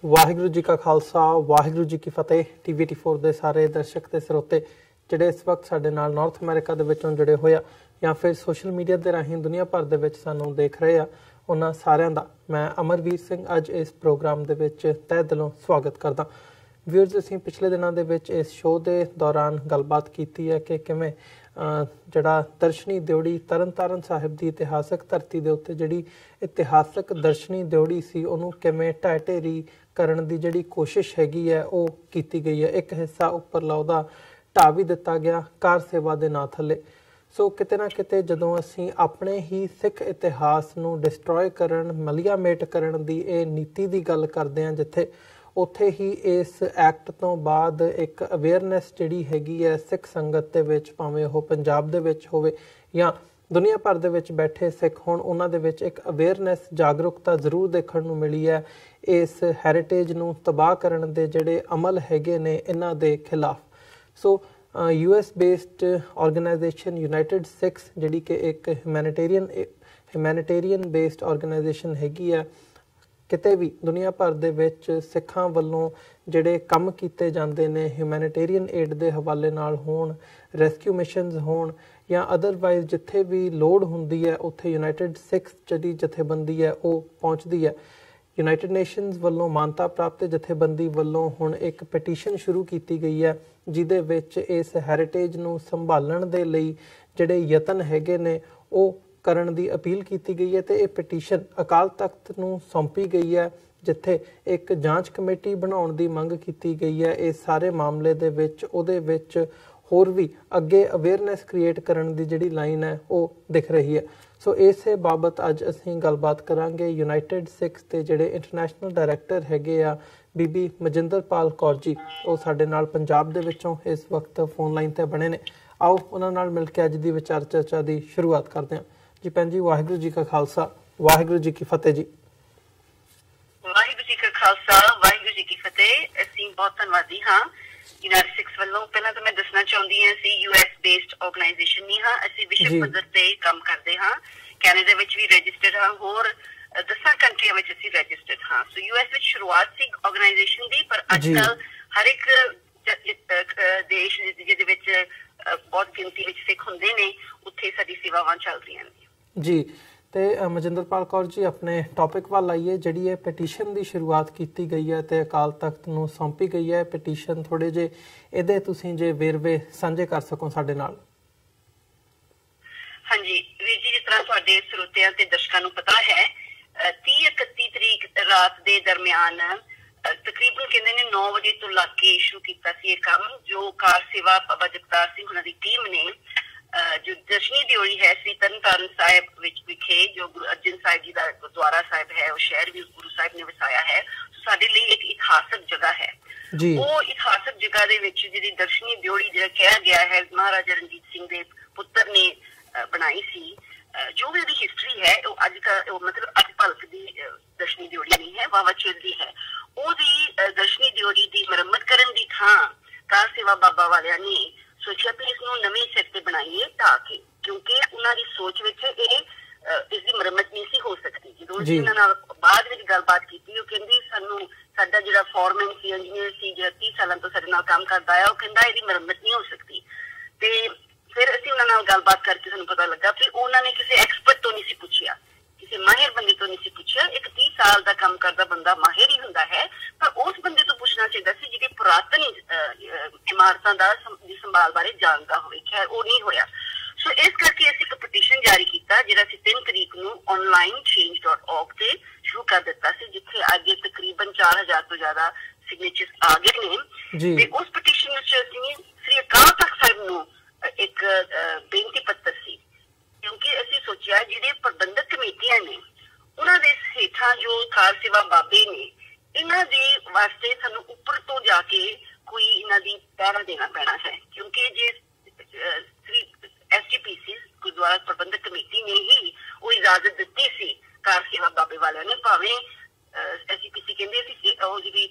वाहिगुरू जी का खालसा वाहिगुरू जी की फतेह। TV84 ਦੇ ਸਾਰੇ ਦਰਸ਼ਕ ਤੇ ਸਰੋਤੇ ਜਿਹੜੇ ਇਸ ਵਕਤ ਸਾਡੇ ਨਾਲ ਨਾਰਥ ਅਮਰੀਕਾ ਦੇ ਵਿੱਚੋਂ ਜੁੜੇ ਹੋਏ ਆ ਜਾਂ ਫਿਰ ਸੋਸ਼ਲ ਮੀਡੀਆ ਦੇ ਰਾਹੀਂ ਦੁਨੀਆ ਭਰ ਦੇ ਵਿੱਚ ਸਾਨੂੰ ਦੇਖ ਰਹੇ ਆ, ਉਹਨਾਂ ਸਾਰਿਆਂ ਦਾ ਮੈਂ ਅਮਰਵੀਰ ਸਿੰਘ ਅੱਜ ਇਸ ਪ੍ਰੋਗਰਾਮ ਦੇ ਵਿੱਚ ਤਹਿ ਦਿਲੋਂ ਸਵਾਗਤ ਕਰਦਾ। ਵਿਊਅਰਸ, ਅਸੀਂ ਪਿਛਲੇ ਦਿਨਾਂ ਦੇ ਵਿੱਚ ਇਸ ਸ਼ੋਅ ਦੇ ਦੌਰਾਨ ਗੱਲਬਾਤ ਕੀਤੀ ਹੈ ਕਿ ਕਿਵੇਂ ਜਿਹੜਾ ਦਰਸ਼ਨੀ ਦਿਉੜੀ ਤਰਨਤਾਰਨ ਸਾਹਿਬ ਦੀ ਇਤਿਹਾਸਕ ਧਰਤੀ ਦੇ ਉੱਤੇ ਜਿਹੜੀ ਇਤਿਹਾਸਕ ਦਰਸ਼ਨੀ ਦਿਉੜੀ ਸੀ ਉਹਨੂੰ ਕਿਵੇਂ ਢਹਿ ਢੇਰੀ ਕਰਨ ਦੀ ਜਿਹੜੀ ਕੋਸ਼ਿਸ਼ ਹੈਗੀ ਹੈ ਉਹ ਕੀਤੀ ਗਈ ਹੈ। ਇੱਕ ਹਿੱਸਾ ਉੱਪਰਲਾ ਉਹਦਾ ਢਾਹ ਵੀ ਦਿੱਤਾ ਗਿਆ ਕਾਰ ਸੇਵਾ ਦੇ ਨਾਂ ਥੱਲੇ। ਸੋ ਕਿਤੇ ਨਾ ਕਿਤੇ ਜਦੋਂ ਅਸੀਂ ਆਪਣੇ ਹੀ ਸਿੱਖ ਇਤਿਹਾਸ ਨੂੰ ਡਿਸਟਰੋਏ ਕਰਨ, ਮਲੀਆਮੇਟ ਕਰਨ ਦੀ ਇਹ ਨੀਤੀ ਦੀ ਗੱਲ ਕਰਦੇ ਹਾਂ, ਜਿੱਥੇ ਉੱਥੇ ਹੀ ਇਸ ਐਕਟ ਤੋਂ ਬਾਅਦ ਇੱਕ ਅਵੇਅਰਨੈਸ ਜਿਹੜੀ ਹੈਗੀ ਹੈ ਸਿੱਖ ਸੰਗਤ ਦੇ ਵਿੱਚ, ਭਾਵੇਂ ਉਹ ਪੰਜਾਬ ਦੇ ਵਿੱਚ ਹੋਵੇ ਜਾਂ ਦੁਨੀਆ ਭਰ ਦੇ ਵਿੱਚ ਬੈਠੇ ਸਿੱਖ ਹੋਣ, ਉਹਨਾਂ ਦੇ ਵਿੱਚ ਇੱਕ ਅਵੇਅਰਨੈਸ, ਜਾਗਰੂਕਤਾ ਜ਼ਰੂਰ ਦੇਖਣ ਨੂੰ ਮਿਲੀ ਹੈ ਇਸ ਹੈਰੀਟੇਜ ਨੂੰ ਤਬਾਹ ਕਰਨ ਦੇ ਜਿਹੜੇ ਅਮਲ ਹੈਗੇ ਨੇ ਇਹਨਾਂ ਦੇ ਖਿਲਾਫ। ਸੋ US based organisation United Sikhs, ਜਿਹੜੀ ਕਿ ਇੱਕ ਹਿਊਮੈਨਿਟੇਰੀਅਨ ਬੇਸਡ ਆਰਗੇਨਾਈਜੇਸ਼ਨ ਹੈਗੀ ਹੈ, ਕਿਤੇ ਵੀ ਦੁਨੀਆ ਭਰ ਦੇ ਵਿੱਚ ਸਿੱਖਾਂ ਵੱਲੋਂ ਜਿਹੜੇ ਕੰਮ ਕੀਤੇ ਜਾਂਦੇ ਨੇ ਹਿਊਮੈਨਿਟੇਰੀਅਨ ਏਡ ਦੇ ਹਵਾਲੇ ਨਾਲ ਹੋਣ, ਰੈਸਕਿਊ ਮਿਸ਼ਨਸ ਹੋਣ ਜਾਂ ਅਦਰਵਾਈਜ਼ ਜਿੱਥੇ ਵੀ ਲੋੜ ਹੁੰਦੀ ਹੈ ਉੱਥੇ ਯੂਨਾਈਟਿਡ ਸਿੱਖਸ ਜਿਹੜੀ ਜਥੇਬੰਦੀ ਹੈ ਉਹ ਪਹੁੰਚਦੀ ਹੈ। ਯੂਨਾਈਟਿਡ ਨੇਸ਼ਨਸ ਵੱਲੋਂ ਮਾਨਤਾ ਪ੍ਰਾਪਤ ਜਥੇਬੰਦੀ ਵੱਲੋਂ ਹੁਣ ਇੱਕ ਪਟੀਸ਼ਨ ਸ਼ੁਰੂ ਕੀਤੀ ਗਈ ਹੈ ਜਿਹਦੇ ਵਿੱਚ ਇਸ ਹੈਰੀਟੇਜ ਨੂੰ ਸੰਭਾਲਣ ਦੇ ਲਈ ਜਿਹੜੇ ਯਤਨ ਹੈਗੇ ਨੇ ਉਹ ਕਰਨ ਦੀ ਅਪੀਲ ਕੀਤੀ ਗਈ ਹੈ ਤੇ ਇਹ ਪਟੀਸ਼ਨ ਅਕਾਲ ਤਖਤ ਨੂੰ ਸੌਂਪੀ ਗਈ ਹੈ, ਜਿੱਥੇ ਇੱਕ ਜਾਂਚ ਕਮੇਟੀ ਬਣਾਉਣ ਦੀ ਮੰਗ ਕੀਤੀ ਗਈ ਹੈ ਇਸ ਸਾਰੇ ਮਾਮਲੇ ਦੇ ਵਿੱਚ। ਉਹਦੇ ਵਿੱਚ ਹੋਰ ਵੀ ਅੱਗੇ ਅਵੇਅਰਨੈਸ ਕ੍ਰੀਏਟ ਕਰਨ ਦੀ ਜਿਹੜੀ ਲਾਈਨ ਹੈ ਉਹ ਦਿਖ ਰਹੀ ਹੈ। ਸੋ ਇਸੇ ਬਾਬਤ ਅੱਜ ਅਸੀਂ ਗੱਲਬਾਤ ਕਰਾਂਗੇ ਯੂਨਾਈਟਿਡ ਸਿੱਖਸ ਦੇ ਜਿਹੜੇ ਇੰਟਰਨੈਸ਼ਨਲ ਡਾਇਰੈਕਟਰ ਹੈਗੇ ਆ ਬੀਬੀ ਮਜਿੰਦਰਪਾਲ ਕੌਰ ਜੀ, ਉਹ ਸਾਡੇ ਨਾਲ ਪੰਜਾਬ ਦੇ ਵਿੱਚੋਂ ਇਸ ਵਕਤ ਫੋਨ ਲਾਈਨ ਤੇ ਬਣੇ ਨੇ। ਆਓ ਉਹਨਾਂ ਨਾਲ ਮਿਲ ਕੇ ਅੱਜ ਦੀ ਵਿਚਾਰ ਚਰਚਾ ਦੀ ਸ਼ੁਰੂਆਤ ਕਰਦੇ ਹਾਂ। जी भैन जी, वाहिगुरू जी का खालसा वाहिगुरू जी की फतेह जी। वाहिगुरू जी का खालसा वाहिगुरू जी की फतेह। ਅਸੀਂ ਬਹੁਤ ਧੰਨਵਾਦੀ ਹਾਂ ਯੂਨਾਈਟਿਡ ਸਿੱਖਸ ਵੱਲੋਂ। ਪਹਿਲਾਂ ਤਾਂ ਮੈਂ ਦੱਸਣਾ ਚਾਹੁੰਦੀ ਹਾਂ ਅਸੀਂ US ਬੇਸਡ ਆਰਗੇਨਾਈਜੇਸ਼ਨ ਨਹੀਂ ਹਾਂ, ਅਸੀਂ ਵਿਸ਼ਵ ਪੱਧਰ ਤੇ ਕੰਮ ਕਰਦੇ ਹਾਂ। ਕੈਨੇਡਾ ਵਿੱਚ ਵੀ ਰਜਿਸਟਰਡ ਹਾਂ, ਹੋਰ 10 ਕੰਟਰੀਆਂ ਵਿੱਚ ਅਸੀਂ ਰਜਿਸਟਰਡ ਹਾਂ। ਸੋ US ਵਿੱਚ ਸ਼ੁਰੂਆਤ ਸੀ ਆਰਗੇਨਾਈਜੇਸ਼ਨ ਦੀ, ਪਰ ਅੱਜ ਕੱਲ੍ਹ ਹਰ ਇੱਕ ਦੇਸ਼ ਜਿਹਦੇ ਵਿੱਚ ਬਹੁਤ ਗਿਣਤੀ ਵਿੱਚ ਸਿੱਖ ਹੁੰਦੇ ਨੇ ਉੱਥੇ ਸਾਡੀ ਸੇਵਾਵਾਂ ਚੱਲ ਰਹੀਆਂ ਨੇ ਜੀ। ਤੇ ਮਜਿੰਦਰਪਾਲ ਕੌਰ ਜੀ, ਆਪਣੇ ਟੌਪਿਕ ਵੱਲ ਆਈਏ। ਜਿਹੜੀ ਇਹ ਪਟੀਸ਼ਨ ਦੀ ਸ਼ੁਰੂਆਤ ਕੀਤੀ ਗਈ ਹੈ ਤੇ ਅਕਾਲ ਤਖਤ ਨੂੰ ਸੌਂਪੀ ਗਈ ਹੈ ਪਟੀਸ਼ਨ, ਥੋੜੇ ਜੇ ਇਹਦੇ ਤੁਸੀਂ ਜੇ ਵੇਰਵੇ ਸਾਂਝੇ ਕਰ ਸਕੋ ਸਾਡੇ ਨਾਲ। ਹਾਂਜੀ ਵੀਰ ਜੀ, ਜਿਸ ਤਰ੍ਹਾਂ ਤੁਹਾਡੇ ਸਰੋਤਿਆਂ ਤੇ ਦਰਸ਼ਕਾਂ ਨੂੰ ਪਤਾ ਹੈ 30-31 ਤਰੀਕ ਰਾਤ ਦੇ ਦਰਮਿਆਨ ਤਕਰੀਬਨ ਕਹਿੰਦੇ ਨੇ 9 ਵਜੇ ਤੋਂ ਲੱਗ ਕੇ ਸ਼ੁਰੂ ਕੀਤਾ ਸੀ ਇਹ ਕੰਮ, ਜੋ ਕਾਰ ਸੇਵਾ ਬਾਬਾ ਜਗਤਾਰ ਸਿੰਘ ਉਹਨਾਂ ਦੀ ਟੀਮ ਨੇ ਜੋ ਦਰਸ਼ਨੀ ਦਿਉੜੀ ਹੈ ਸ੍ਰੀ ਤਰਨਤਾਰਨ ਸਾਹਿਬ ਵਿੱਚ ਵਿਖੇ, ਜੋ ਗੁਰੂ ਅਰਜਨ ਸਾਹਿਬ ਜੀ ਦਾ ਗੁਰਦੁਆਰਾ ਸਾਹਿਬ ਹੈ, ਉਹ ਸ਼ਹਿਰ ਵੀ ਗੁਰੂ ਸਾਹਿਬ ਨੇ ਵਸਾਇਆ ਹੈ, ਸਾਡੇ ਲਈ ਇੱਕ ਇਤਿਹਾਸਕ ਜਗ੍ਹਾ ਹੈ। ਉਹ ਇਤਿਹਾਸਕ ਜਗ੍ਹਾ ਦੇ ਵਿੱਚ ਜਿਹੜੀ ਦਰਸ਼ਨੀ ਦਿਉੜੀ ਜਿਹੜਾ ਕਿਹਾ ਗਿਆ ਹੈ ਮਹਾਰਾਜਾ ਰਣਜੀਤ ਸਿੰਘ ਦੇ ਪੁੱਤਰ ਨੇ ਬਣਾਈ ਸੀ, ਜੋ ਵੀ ਉਹਦੀ ਹਿਸਟਰੀ ਹੈ ਉਹ ਅੱਜ ਮਤਲਬ ਅੱਜ ਭਲਕ ਦੀ ਦਰਸ਼ਨੀ ਦਿਉੜੀ ਨਹੀਂ ਹੈ, ਵਾਹਵਾ ਚਿਰ ਦੀ ਹੈ। ਉਹਦੀ ਦਰਸ਼ਨੀ ਦਿਉੜੀ ਦੀ ਮੁਰੰਮਤ ਕਰਨ ਦੀ ਥਾਂ ਕਾਰ ਸੇਵਾ ਬਾਬਾ ਵਾਲਿਆਂ ਨੇ ਸੋਚਿਆ ਵੀ ਇਸ ਨੂੰ ਨਵੇਂ ਸਿਰ ਤੇ ਬਣਾਈਏ ਢਾਹ ਕੇ, ਕਿਉਂਕਿ ਉਹਨਾਂ ਦੀ ਸੋਚ ਵਿੱਚ ਇਸ ਦੀ ਮੁਰੰਮਤ ਨਹੀਂ ਸੀ ਹੋ ਸਕਦੀ। ਜਦੋਂ ਅਸੀਂ ਉਹਨਾਂ ਨਾਲ ਬਾਅਦ ਵਿੱਚ ਗੱਲਬਾਤ ਕੀਤੀ, ਉਹ ਕਹਿੰਦੀ ਸਾਡਾ ਜਿਹੜਾ ਫੋਰਮੈਨ ਸੀ, ਇੰਜੀਨੀਅਰ ਸੀ, ਜਿਹੜਾ 30 ਸਾਲਾਂ ਤੋਂ ਸਾਡੇ ਨਾਲ ਕੰਮ ਕਰਦਾ ਆ, ਉਹ ਕਹਿੰਦਾ ਇਹਦੀ ਮੁਰੰਮਤ ਨਹੀਂ ਹੋ ਸਕਦੀ। ਤੇ ਫਿਰ ਅਸੀਂ ਉਹਨਾਂ ਨਾਲ ਗੱਲਬਾਤ ਕਰਕੇ ਸਾਨੂੰ ਪਤਾ ਲੱਗਾ ਵੀ ਉਹਨਾਂ ਨੇ ਕਿਸੇ ਐਕਸਪਰਟ ਤੋਂ ਨਹੀਂ ਸੀ ਪੁੱਛਿਆ, ਕਿਸੇ ਮਾਹਿਰ ਬੰਦੇ ਤੋਂ ਨਹੀਂ ਸੀ ਪੁੱਛਿਆ। ਇੱਕ 30 ਸਾਲ ਦਾ ਕੰਮ ਕਰਦਾ ਬੰਦਾ ਮਾਹਿਰ ਹੀ ਹੁੰਦਾ ਹੈ, ਪਰ ਉਸ ਬੰਦੇ ਤੋਂ ਪੁੱਛਣਾ ਚਾਹੀਦਾ ਸੀ ਜਿਹੜੇ ਪੁਰਾਤਨ ਇਮਾਰਤਾਂ ਦੀ ਸੰਭਾਲ ਬਾਰੇ ਜਾਣਦਾ ਹੋਵੇ। ਖੈਰ ਉਹ ਨਹੀਂ ਹੋਇਆ। ਸੋ ਇਸ ਕਰਕੇ ਅਸੀਂ ਇੱਕ ਪਟੀਸ਼ਨ ਜਾਰੀ ਕੀਤਾ ਜਿਹੜਾ ਅਸੀਂ 3 ਤਰੀਕ ਨੂੰ online change.org ਤੇ ਸ਼ੁਰੂ ਕਰ ਦਿੱਤਾ ਸੀ, ਜਿੱਥੇ ਅੱਜ ਤਕਰੀਬਨ 4000 ਤੋਂ ਜ਼ਿਆਦਾ ਸਿਗਨੇਚਰਸ ਆ ਗਏ ਨੇ। ਤੇ ਉਸ ਪਟੀਸ਼ਨ ਵਿੱਚ ਅਸੀਂ ਸ੍ਰੀ ਅਕਾਲ ਤਖਤ ਸਾਹਿਬ ਨੂੰ ਇੱਕ ਬੇਨਤੀ ਪੱਤਰ ਸੀ, ਕਿਉਂਕਿ ਅਸੀਂ ਸੋਚਿਆ ਜਿਹੜੇ ਪ੍ਰਬੰਧਕ ਕਮੇਟੀਆਂ ਨੇ ਉਹਨਾਂ ਦੇ ਹੇਠਾਂ ਜੋ ਕਾਰ ਸੇਵਾ ਬਾਬੇ ਨੇ, ਇਹਨਾਂ ਦੇ ਵਾਸਤੇ ਸਾਨੂੰ ਉੱਪਰ ਤੋਂ ਜਾ ਕੇ ਕੋਈ ਇਹਨਾਂ ਦੀ ਪਹਿਰਾ ਦੇਣਾ ਪੈਣਾ ਹੈ, ਕਿਉਂਕਿ ਜੇ SGPC ਗੁਰਦੁਆਰਾ ਪ੍ਰਬੰਧਕ ਕਮੇਟੀ ਨੇ ਹੀ ਉਹ ਇਜਾਜ਼ਤ ਦਿੱਤੀ ਸੀ ਕਾਰ ਸੇਵਾ ਬਾਬੇ ਵਾਲਿਆਂ ਨੇ, ਭਾਵੇਂ SGPC ਕਹਿੰਦੇ ਸੀ ਉਹ ਜਿਹੜੀ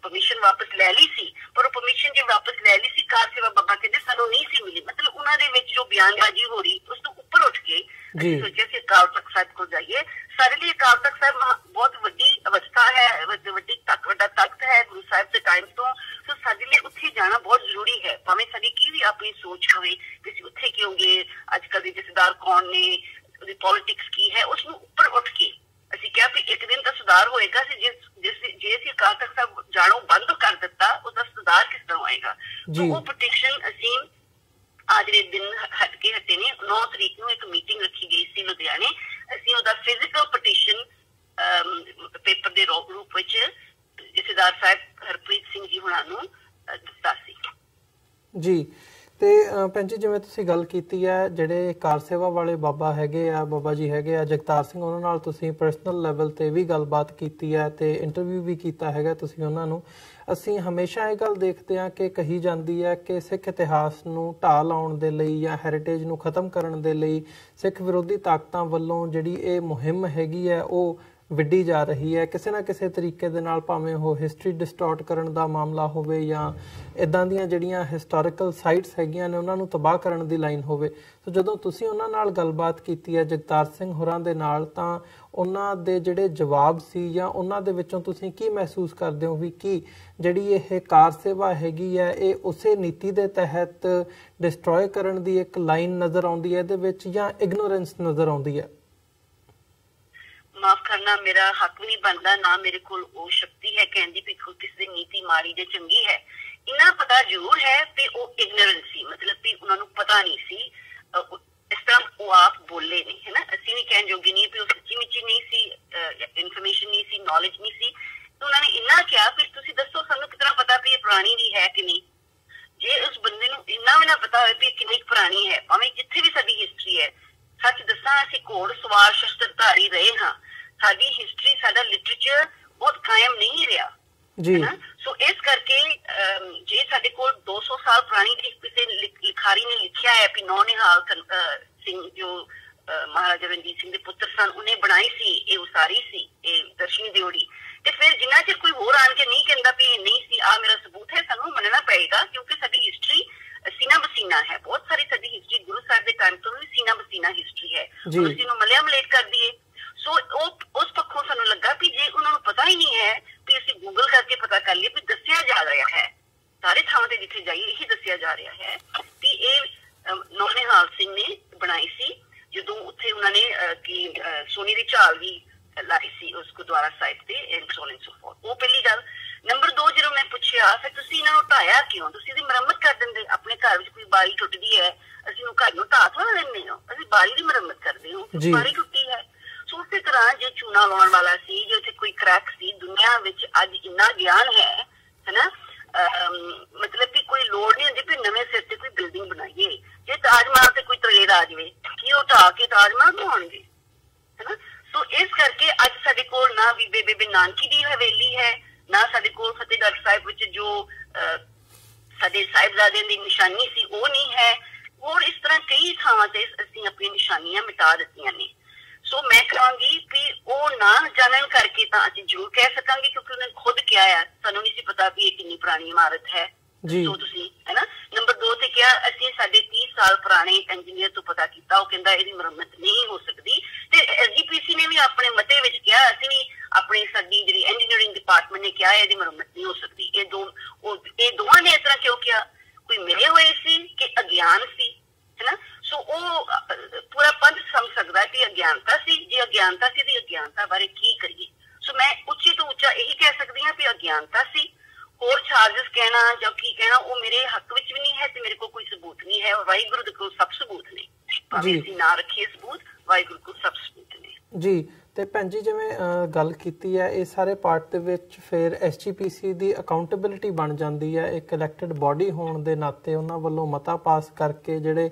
ਪਰਮਿਸ਼ਨ ਵਾਪਸ ਲੈ ਲਈ ਸੀ, ਪਰ ਉਹ ਪਰਮਿਸ਼ਨ ਜੇ ਵਾਪਸ ਲੈ ਲਈ ਸੀ ਕਾਰ ਸੇਵਾ ਬਾਬਾ ਕਹਿੰਦੇ ਸਾਨੂੰ ਨਹੀਂ ਸੀ ਮਿਲੀ। ਮਤਲਬ ਉਹਨਾਂ ਦੇ ਵਿੱਚ ਜੋ ਬਿਆਨਬਾਜ਼ੀ ਹੋ ਰਹੀ ਉਸ ਤੋਂ ਉੱਪਰ ਉੱਠ ਕੇ ਅਸੀਂ ਸੋਚਿਆ ਸੀ ਅਕਾਲ ਤਖਤ ਸਾਹਿਬ ਕੋਲ ਜਾਈਏ, ਸਾਡੇ ਲਈ ਅਕਾਲ ਤਖਤ ਸਾਹਿਬ ਬਹੁਤ ਵੱਡੀ ਅਵਸਥਾ ਹੈ, ਵੱਡਾ ਤਖਤ ਹੈ ਗੁਰੂ ਸਾਹਿਬ ਦੇ ਟਾਈਮ ਤੋਂ। ਸੋ ਸਾਡੇ ਲਈ ਉੱਥੇ ਜਾਣਾ ਬਹੁਤ ਜ਼ਰੂਰੀ ਹੈ, ਭਾਵੇਂ ਸਾਡੀ ਕੀ ਵੀ ਆਪਣੀ ਸੋਚ ਹੋਵੇ ਕਿ ਅਸੀਂ ਉੱਥੇ ਕਿਉਂ ਗਏ, ਅੱਜ ਕੱਲ੍ਹ ਦੇ ਜਥੇਦਾਰ ਕੌਣ ਨੇ, ਉਹਦੀ ਪੋਲਿਟਿਕਸ ਕੀ ਹੈ, ਉਸਨੂੰ ਉੱਪਰ ਉੱਠ ਕੇ ਅਸੀਂ ਕਿਹਾ ਵੀ ਇੱਕ ਦਿਨ ਤਾਂ ਸੁਧਾਰ ਹੋਏਗਾ। ਜੇ ਅਸੀਂ ਅਕਾਲ ਤਖਤ ਸਾਹਿਬ ਜਾਣੋਂ ਬੰਦ ਕਰ ਦਿੱਤਾ, ਉਹਦਾ ਸੁਧਾਰ ਕਿਸ ਤਰ੍ਹਾਂ ਹੋਏਗਾ। ਉਹ ਪਟੀਸ਼ਨ ਅਸੀਂ ਅੱਜ ਦੇ ਦਿਨ ਹਟੇ ਨੇ 9 ਤਰੀਕ ਨੂੰ ਇੱਕ ਮੀਟਿੰਗ ਰੱਖੀ ਗਈ ਸੀ ਲੁਧਿਆਣੇ। ਅਸੀਂ ਉਹਦਾ ਫਿਜ਼ੀਕਲ ਪਟੀਸ਼ਨ ਪੇਪਰ ਦੇ ਰੂਪ ਵਿੱਚ ਜਥੇਦਾਰ ਸਾਹਿਬ ਹਰਪ੍ਰੀਤ ਸਿੰਘ ਜੀ ਹੁਣਾਂ ਨੂੰ ਦਿੱਤਾ ਸੀ ਜੀ। ਤੇ ਭੈਣ ਜੀ ਜਿਵੇਂ ਤੁਸੀਂ ਗੱਲ ਕੀਤੀ ਹੈ, ਜਿਹੜੇ ਕਾਰ ਸੇਵਾ ਵਾਲੇ ਬਾਬਾ ਹੈਗੇ ਆ, ਬਾਬਾ ਜੀ ਹੈਗੇ ਆ ਜਗਤਾਰ ਸਿੰਘ, ਉਹਨਾਂ ਨਾਲ ਤੁਸੀਂ ਪਰਸਨਲ ਲੈਵਲ ਤੇ ਵੀ ਗੱਲਬਾਤ ਕੀਤੀ ਹੈ ਤੇ ਇੰਟਰਵਿਊ ਵੀ ਕੀਤਾ ਹੈਗਾ ਤੁਸੀਂ ਉਹਨਾਂ ਨੂੰ। ਅਸੀਂ ਹਮੇਸ਼ਾ ਇਹ ਗੱਲ ਦੇਖਦੇ ਹਾਂ ਕਿ ਕਹੀ ਜਾਂਦੀ ਹੈ ਕਿ ਸਿੱਖ ਇਤਿਹਾਸ ਨੂੰ ਢਾਹ ਲਾਉਣ ਦੇ ਲਈ ਜਾਂ ਹੈਰੀਟੇਜ ਨੂੰ ਖਤਮ ਕਰਨ ਦੇ ਲਈ ਸਿੱਖ ਵਿਰੋਧੀ ਤਾਕਤਾਂ ਵੱਲੋਂ ਜਿਹੜੀ ਇਹ ਮੁਹਿੰਮ ਹੈਗੀ ਹੈ ਉਹ ਵਿੱਢੀ ਜਾ ਰਹੀ ਹੈ ਕਿਸੇ ਨਾ ਕਿਸੇ ਤਰੀਕੇ ਦੇ ਨਾਲ, ਭਾਵੇਂ ਉਹ ਹਿਸਟਰੀ ਡਿਸਟੋਰਟ ਕਰਨ ਦਾ ਮਾਮਲਾ ਹੋਵੇ ਜਾਂ ਇੱਦਾਂ ਦੀਆਂ ਜਿਹੜੀਆਂ ਹਿਸਟੋਰੀਕਲ ਸਾਈਟਸ ਹੈਗੀਆਂ ਨੇ ਉਹਨਾਂ ਨੂੰ ਤਬਾਹ ਕਰਨ ਦੀ ਲਾਈਨ ਹੋਵੇ। ਸੋ ਜਦੋਂ ਤੁਸੀਂ ਉਹਨਾਂ ਨਾਲ ਗੱਲਬਾਤ ਕੀਤੀ ਹੈ ਜਗਤਾਰ ਸਿੰਘ ਹੋਰਾਂ ਦੇ ਨਾਲ, ਤਾਂ ਉਹਨਾਂ ਦੇ ਜਿਹੜੇ ਜਵਾਬ ਸੀ ਜਾਂ ਉਹਨਾਂ ਦੇ ਵਿੱਚੋਂ ਤੁਸੀਂ ਕੀ ਮਹਿਸੂਸ ਕਰਦੇ ਹੋ ਵੀ ਕੀ ਜਿਹੜੀ ਇਹ ਕਾਰ ਸੇਵਾ ਹੈਗੀ ਹੈ ਇਹ ਉਸੇ ਨੀਤੀ ਦੇ ਤਹਿਤ ਡਿਸਟਰੋਏ ਕਰਨ ਦੀ ਇੱਕ ਲਾਈਨ ਨਜ਼ਰ ਆਉਂਦੀ ਹੈ ਇਹਦੇ ਵਿੱਚ, ਜਾਂ ਇਗਨੋਰੈਂਸ ਨਜ਼ਰ ਆਉਂਦੀ ਹੈ? ਮਾਫ ਕਰਨਾ, ਮੇਰਾ ਹੱਕ ਵੀ ਨਹੀਂ ਬਣਦਾ, ਨਾ ਮੇਰੇ ਕੋਲ ਉਹ ਸ਼ਕਤੀ ਹੈ ਕਹਿਣ ਦੀ ਵੀ ਕਿਸੇ ਦੀ ਨੀਤੀ ਮਾੜੀ ਜਾਂ ਚੰਗੀ ਹੈ। ਇੰਨਾ ਪਤਾ ਜ਼ਰੂਰ ਹੈ ਕਿ ਉਹ ਇਗਨੋਰੈਂਟ ਸੀ, ਮਤਲਬ ਕਿ ਉਹਨਾਂ ਨੂੰ ਪਤਾ ਨਹੀਂ ਸੀ। ਇਸ ਤਰ੍ਹਾਂ ਉਹ ਆਪ ਬੋਲੇ ਨੇ, ਹੈ ਨਾ। ਅਸੀਂ ਵੀ ਕਹਿਣ ਜੋਗੇ ਨਹੀਂ ਵੀ ਉਹ ਸੱਚੀ ਮੁੱਚੀ ਨਹੀਂ ਸੀ, ਇਨਫੋਰਮੇਸ਼ਨ ਨਹੀਂ ਸੀ, ਨੌਲੇਜ ਨਹੀਂ ਸੀ। ਉਹਨਾਂ ਨੇ ਇੰਨਾ ਕਿਹਾ ਵੀ ਤੁਸੀਂ ਦੱਸੋ ਸਾਨੂੰ ਕਿਤਨਾ ਪਤਾ ਵੀ ਇਹ ਪੁਰਾਣੀ ਦੀ ਹੈ ਕਿ ਨਹੀਂ। ਜੇ ਉਸ ਬੰਦੇ ਨੂੰ ਇੰਨਾ ਵੀ ਨਾ ਪਤਾ ਹੋਵੇ ਵੀ ਕਿੰਨੀ ਪੁਰਾਣੀ ਹੈ, ਭਾਵੇਂ ਜਿੱਥੇ ਵੀ ਸਾਡੀ ਹਿਸਟਰੀ ਹੈ, ਸੱਚ ਦੱਸਾਂ ਅਸੀਂ ਘੋੜ ਸਵਾਰ ਸ਼ਸਤਰਧਾਰੀ ਰਹੇ ਹਾਂ, ਸਾਡੀ ਹਿਸਟਰੀ ਸਾਡਾ ਲਿਟਰੇਚਰ ਬਹੁਤ ਕਾਇਮ ਨਹੀਂ ਰਿਹਾ ਜੀ। ਸੋ ਇਸ ਕਰਕੇ ਜੇ ਸਾਡੇ ਕੋਲ 200 ਸਾਲ ਪੁਰਾਣੀ ਕਿਸੇ ਲਿਖਾਰੀ ਨੇ ਲਿਖਿਆ ਹੈ ਵੀ ਨੌਨਿਹਾਲ ਸਿੰਘ ਜੋ ਮਹਾਰਾਜਾ ਰਣਜੀਤ ਸਿੰਘ ਦੇ ਪੁੱਤਰ ਸਨ, ਉਹਨੇ ਬਣਾਈ ਸੀ, ਇਹ ਉਸਾਰੀ ਸੀ ਇਹ ਦਰਸ਼ਨੀ ਦਿਓੜੀ, ਤੇ ਫਿਰ ਜਿੰਨਾ ਚਿਰ ਕੋਈ ਹੋਰ ਆਣ ਕੇ ਨਹੀਂ ਕਹਿੰਦਾ ਵੀ ਇਹ ਨਹੀਂ ਸੀ, ਆ ਮੇਰਾ ਸਬੂਤ ਹੈ, ਸਾਨੂੰ ਮੰਨਣਾ ਪਏਗਾ ਕਿਉਂਕਿ ਸਾਡੀ ਹਿਸਟਰੀ ਸੀਨਾ ਬਸੀਨਾ ਹੈ। ਬਹੁਤ ਸਾਰੀ ਸਾਡੀ ਹਿਸਟਰੀ ਗੁਰੂ ਸਾਹਿਬ ਦੇ ਟਾਈਮ ਤੋਂ ਵੀ ਸੀਨਾ ਬਸੀਨਾ ਹਿਸਟਰੀ ਹੈ, ਅਸੀਂ ਨੂੰ ਮਲਿਆ ਮਲੇਟ ਕਰ ਦਈਏ। ਸੋ ਉਸ ਪੱਖੋਂ ਸਾਨੂੰ ਲੱਗਾ ਕਿ ਜੇ ਉਹਨਾਂ ਨੂੰ ਪਤਾ ਹੀ ਨਹੀਂ ਹੈ ਵੀ ਅਸੀਂ ਗੂਗਲ ਕਰਕੇ ਪਤਾ ਕਰ ਲਈਏ ਵੀ ਦੱਸਿਆ ਜਾ ਰਿਹਾ ਹੈ, ਸਾਰੇ ਥਾਵਾਂ ਤੇ ਜਿੱਥੇ ਜਾਈਏ ਇਹੀ ਦੱਸਿਆ ਜਾ ਰਿਹਾ ਹੈ ਕਿ ਇਹ ਨੌਨਿਹਾਲ ਸਿੰਘ ਨੇ ਬਣਾਈ ਸੀ ਜਦੋਂ ਉੱਥੇ ਉਹਨਾਂ ਨੇ ਕਿ ਸੋਨੇ ਦੀ ਝਾਲ ਵੀ ਲਾਈ ਸੀ ਉਸ ਗੁਰਦੁਆਰਾ ਸਾਹਿਬ ਤੇ and so on and so fourth. ਉਹ ਪਹਿਲੀ ਗੱਲ। ਨੰਬਰ 2, ਜਦੋਂ ਮੈਂ ਪੁੱਛਿਆ ਫਿਰ ਤੁਸੀਂ ਇਹਨਾਂ ਨੂੰ ਢਾਇਆ ਕਿਉਂ, ਤੁਸੀਂ ਇਹਦੀ ਮੁਰੰਮਤ ਕਰ ਦਿੰਦੇ। ਆਪਣੇ ਘਰ ਵਿੱਚ ਕੋਈ ਬਾਰੀ ਟੁੱਟਦੀ ਹੈ, ਅਸੀਂ ਉਹ ਘਰ ਨੂੰ ਢਾਹ ਥੋੜਾ ਦਿੰਦੇ ਹਾਂ, ਅਸੀਂ ਬਾਰੀ ਦੀ ਮੁਰੰਮਤ ਕਰਦੇ ਹਾਂ, ਬਾਰੀ ਟੁੱਟੀ ਹੈ। ਸੋ ਉਸੇ ਤਰ੍ਹਾਂ ਜੇ ਚੂਨਾ ਲਾਉਣ ਵਾਲਾ ਸੀ, ਜੇ ਉੱਥੇ ਕੋਈ ਕਰੈਕ ਸੀ, ਦੁਨੀਆ ਵਿੱਚ ਅੱਜ ਇੰਨਾ ਗਿਆਨ ਹੈ ਨਾ, ਮਤਲਬ ਕਿ ਕੋਈ ਲੋੜ ਨਹੀਂ ਹੁੰਦੀ ਵੀ ਨਵੇਂ ਸਿਰ ਤੇ ਕੋਈ ਬਿਲਡਿੰਗ ਬਣਾਈਏ। ਜੇ ਤਾਜ ਮਹਿਲ ਤੇ ਕੋਈ ਤਰੇੜ ਆ ਜਾਵੇ ਕੀ ਉਹ ਢਾਹ ਕੇ ਤਾਜ ਮਹਿਲ ਬਣਾਉਣਗੇ, ਹੈ ਨਾ। ਸੋ ਇਸ ਕਰਕੇ ਅੱਜ ਸਾਡੇ ਕੋਲ ਨਾ ਬੀਬੀ ਨਾਨਕੀ ਦੀ ਹਵੇਲੀ ਹੈ, ਨਾ ਸਾਡੇ ਕੋਲ ਫਤਿਹਗੜ੍ਹ ਸਾਹਿਬ ਵਿੱਚ ਜੋ ਸਾਡੇ ਸਾਹਿਬਜ਼ਾਦਿਆਂ ਦੀ ਨਿਸ਼ਾਨੀ ਸੀ ਉਹ ਨਹੀਂ ਹੈ। ਹੋਰ ਇਸ ਤਰ੍ਹਾਂ ਕਈ ਥਾਵਾਂ ਤੇ ਅਸੀਂ ਆਪਣੀਆਂ ਨਿਸ਼ਾਨੀਆਂ ਮਿਟਾ ਦਿੱਤੀਆਂ ਨੇ। ਸੋ ਮੈਂ ਕਹਾਂਗੀ ਕਿ ਉਹ ਨਾ ਜਾਣਨ ਕਰਕੇ ਤਾਂ ਅਸੀਂ ਜ਼ਰੂਰ ਕਹਿ ਸਕਾਂਗੇ ਕਿਉਂਕਿ ਉਹਨੇ ਖੁਦ ਕਿਹਾ ਹੈ ਸਾਨੂੰ ਨਹੀਂ ਸੀ ਪਤਾ ਵੀ ਇਹ ਕਿੰਨੀ ਪੁਰਾਣੀ ਇਮਾਰਤ ਹੈ। ਸੋ ਤੁਸੀਂ ਹੈ ਨਾ। ਨੰਬਰ 2 ਤੇ ਕਿਹਾ ਅਸੀਂ ਸਾਡੇ 30 ਸਾਲ ਪੁਰਾਣੇ ਇੰਜੀਨੀਅਰ ਤੋਂ ਪਤਾ ਕੀਤਾ, ਉਹ ਕਹਿੰਦਾ ਇਹਦੀ ਮੁਰੰਮਤ ਨਹੀਂ ਹੋ ਸਕਦੀ। ਤੇ ਐਸਜੀਪੀਸੀ ਨੇ ਵੀ ਆਪਣੇ ਮਤੇ ਵਿੱਚ ਕਿਹਾ, ਅਸੀਂ ਵੀ ਆਪਣੀ ਸਾਡੀ ਜਿਹੜੀ ਇੰਜੀਨੀਅਰਿੰਗ ਡਿਪਾਰਟਮੈਂਟ ਨੇ ਕਿਹਾ ਇਹਦੀ ਮੁਰੰਮਤ ਨਹੀਂ ਹੋ ਸਕਦੀ। ਇਹ ਦੋਵਾਂ ਨੇ ਇਸ ਤਰ੍ਹਾਂ ਕਿਉਂ ਕਿਹਾ? ਕੋਈ ਮਿਲੇ ਹੋਏ ਸੀ ਕਿ ਅਗਿਆਨ ਸੀ, ਹੈ ਨਾ। ਸੋ ਉਹ ਪੂਰਾ ਪੰਥ ਸਮਝ ਸਕਦਾ ਕਿ ਅਗਿਆਨਤਾ ਸੀ। ਜੇ ਅਗਿਆਨਤਾ ਸੀ ਤੇ ਅਗਿਆਨਤਾ ਬਾਰੇ ਕੀ ਕਰੀਏ? ਸੋ ਮੈਂ ਉੱਚੀ ਤੋਂ ਉੱਚਾ ਇਹੀ ਕਹਿ ਸਕਦੀ ਹਾਂ ਵੀ ਅਗਿਆਨਤਾ ਸੀ। ਹੋਰ ਚਾਰਜਸ ਕਹਿਣਾ ਜਾਂ ਕੀ ਕਹਿਣਾ ਉਹ ਮੇਰੇ ਹੱਕ ਵਿੱਚ ਵੀ ਨਹੀਂ ਹੈ ਤੇ ਮੇਰੇ ਕੋਲ ਕੋਈ ਸਬੂਤ ਨਹੀਂ ਹੈ। ਵਾਹਿਗੁਰੂ ਦੇ ਕੋਲ ਸਭ ਸਬੂਤ ਨੇ, ਭਾਵੇਂ ਅਸੀਂ ਨਾ ਰੱਖੀਏ ਸਬੂਤ, ਵਾਹਿਗੁਰੂ ਕੋਲ ਸਭ ਸਬੂਤ ਨੇ ਜੀ। ਤੇ ਭੈਣ ਜੀ ਜਿਵੇਂ ਗੱਲ ਕੀਤੀ ਹੈ ਇਹ ਸਾਰੇ ਪਾਰਟ ਦੇ ਵਿੱਚ ਫਿਰ ਐਸਜੀਪੀਸੀ ਦੀ ਅਕਾਊਂਟੇਬਿਲਿਟੀ ਬਣ ਜਾਂਦੀ ਹੈ। ਇੱਕ ਇਲੈਕਟਡ ਬਾਡੀ ਹੋਣ ਦੇ ਨਾਤੇ ਉਹਨਾਂ ਵੱਲੋਂ ਮਤਾ ਪਾਸ ਕਰਕੇ ਜਿਹੜੇ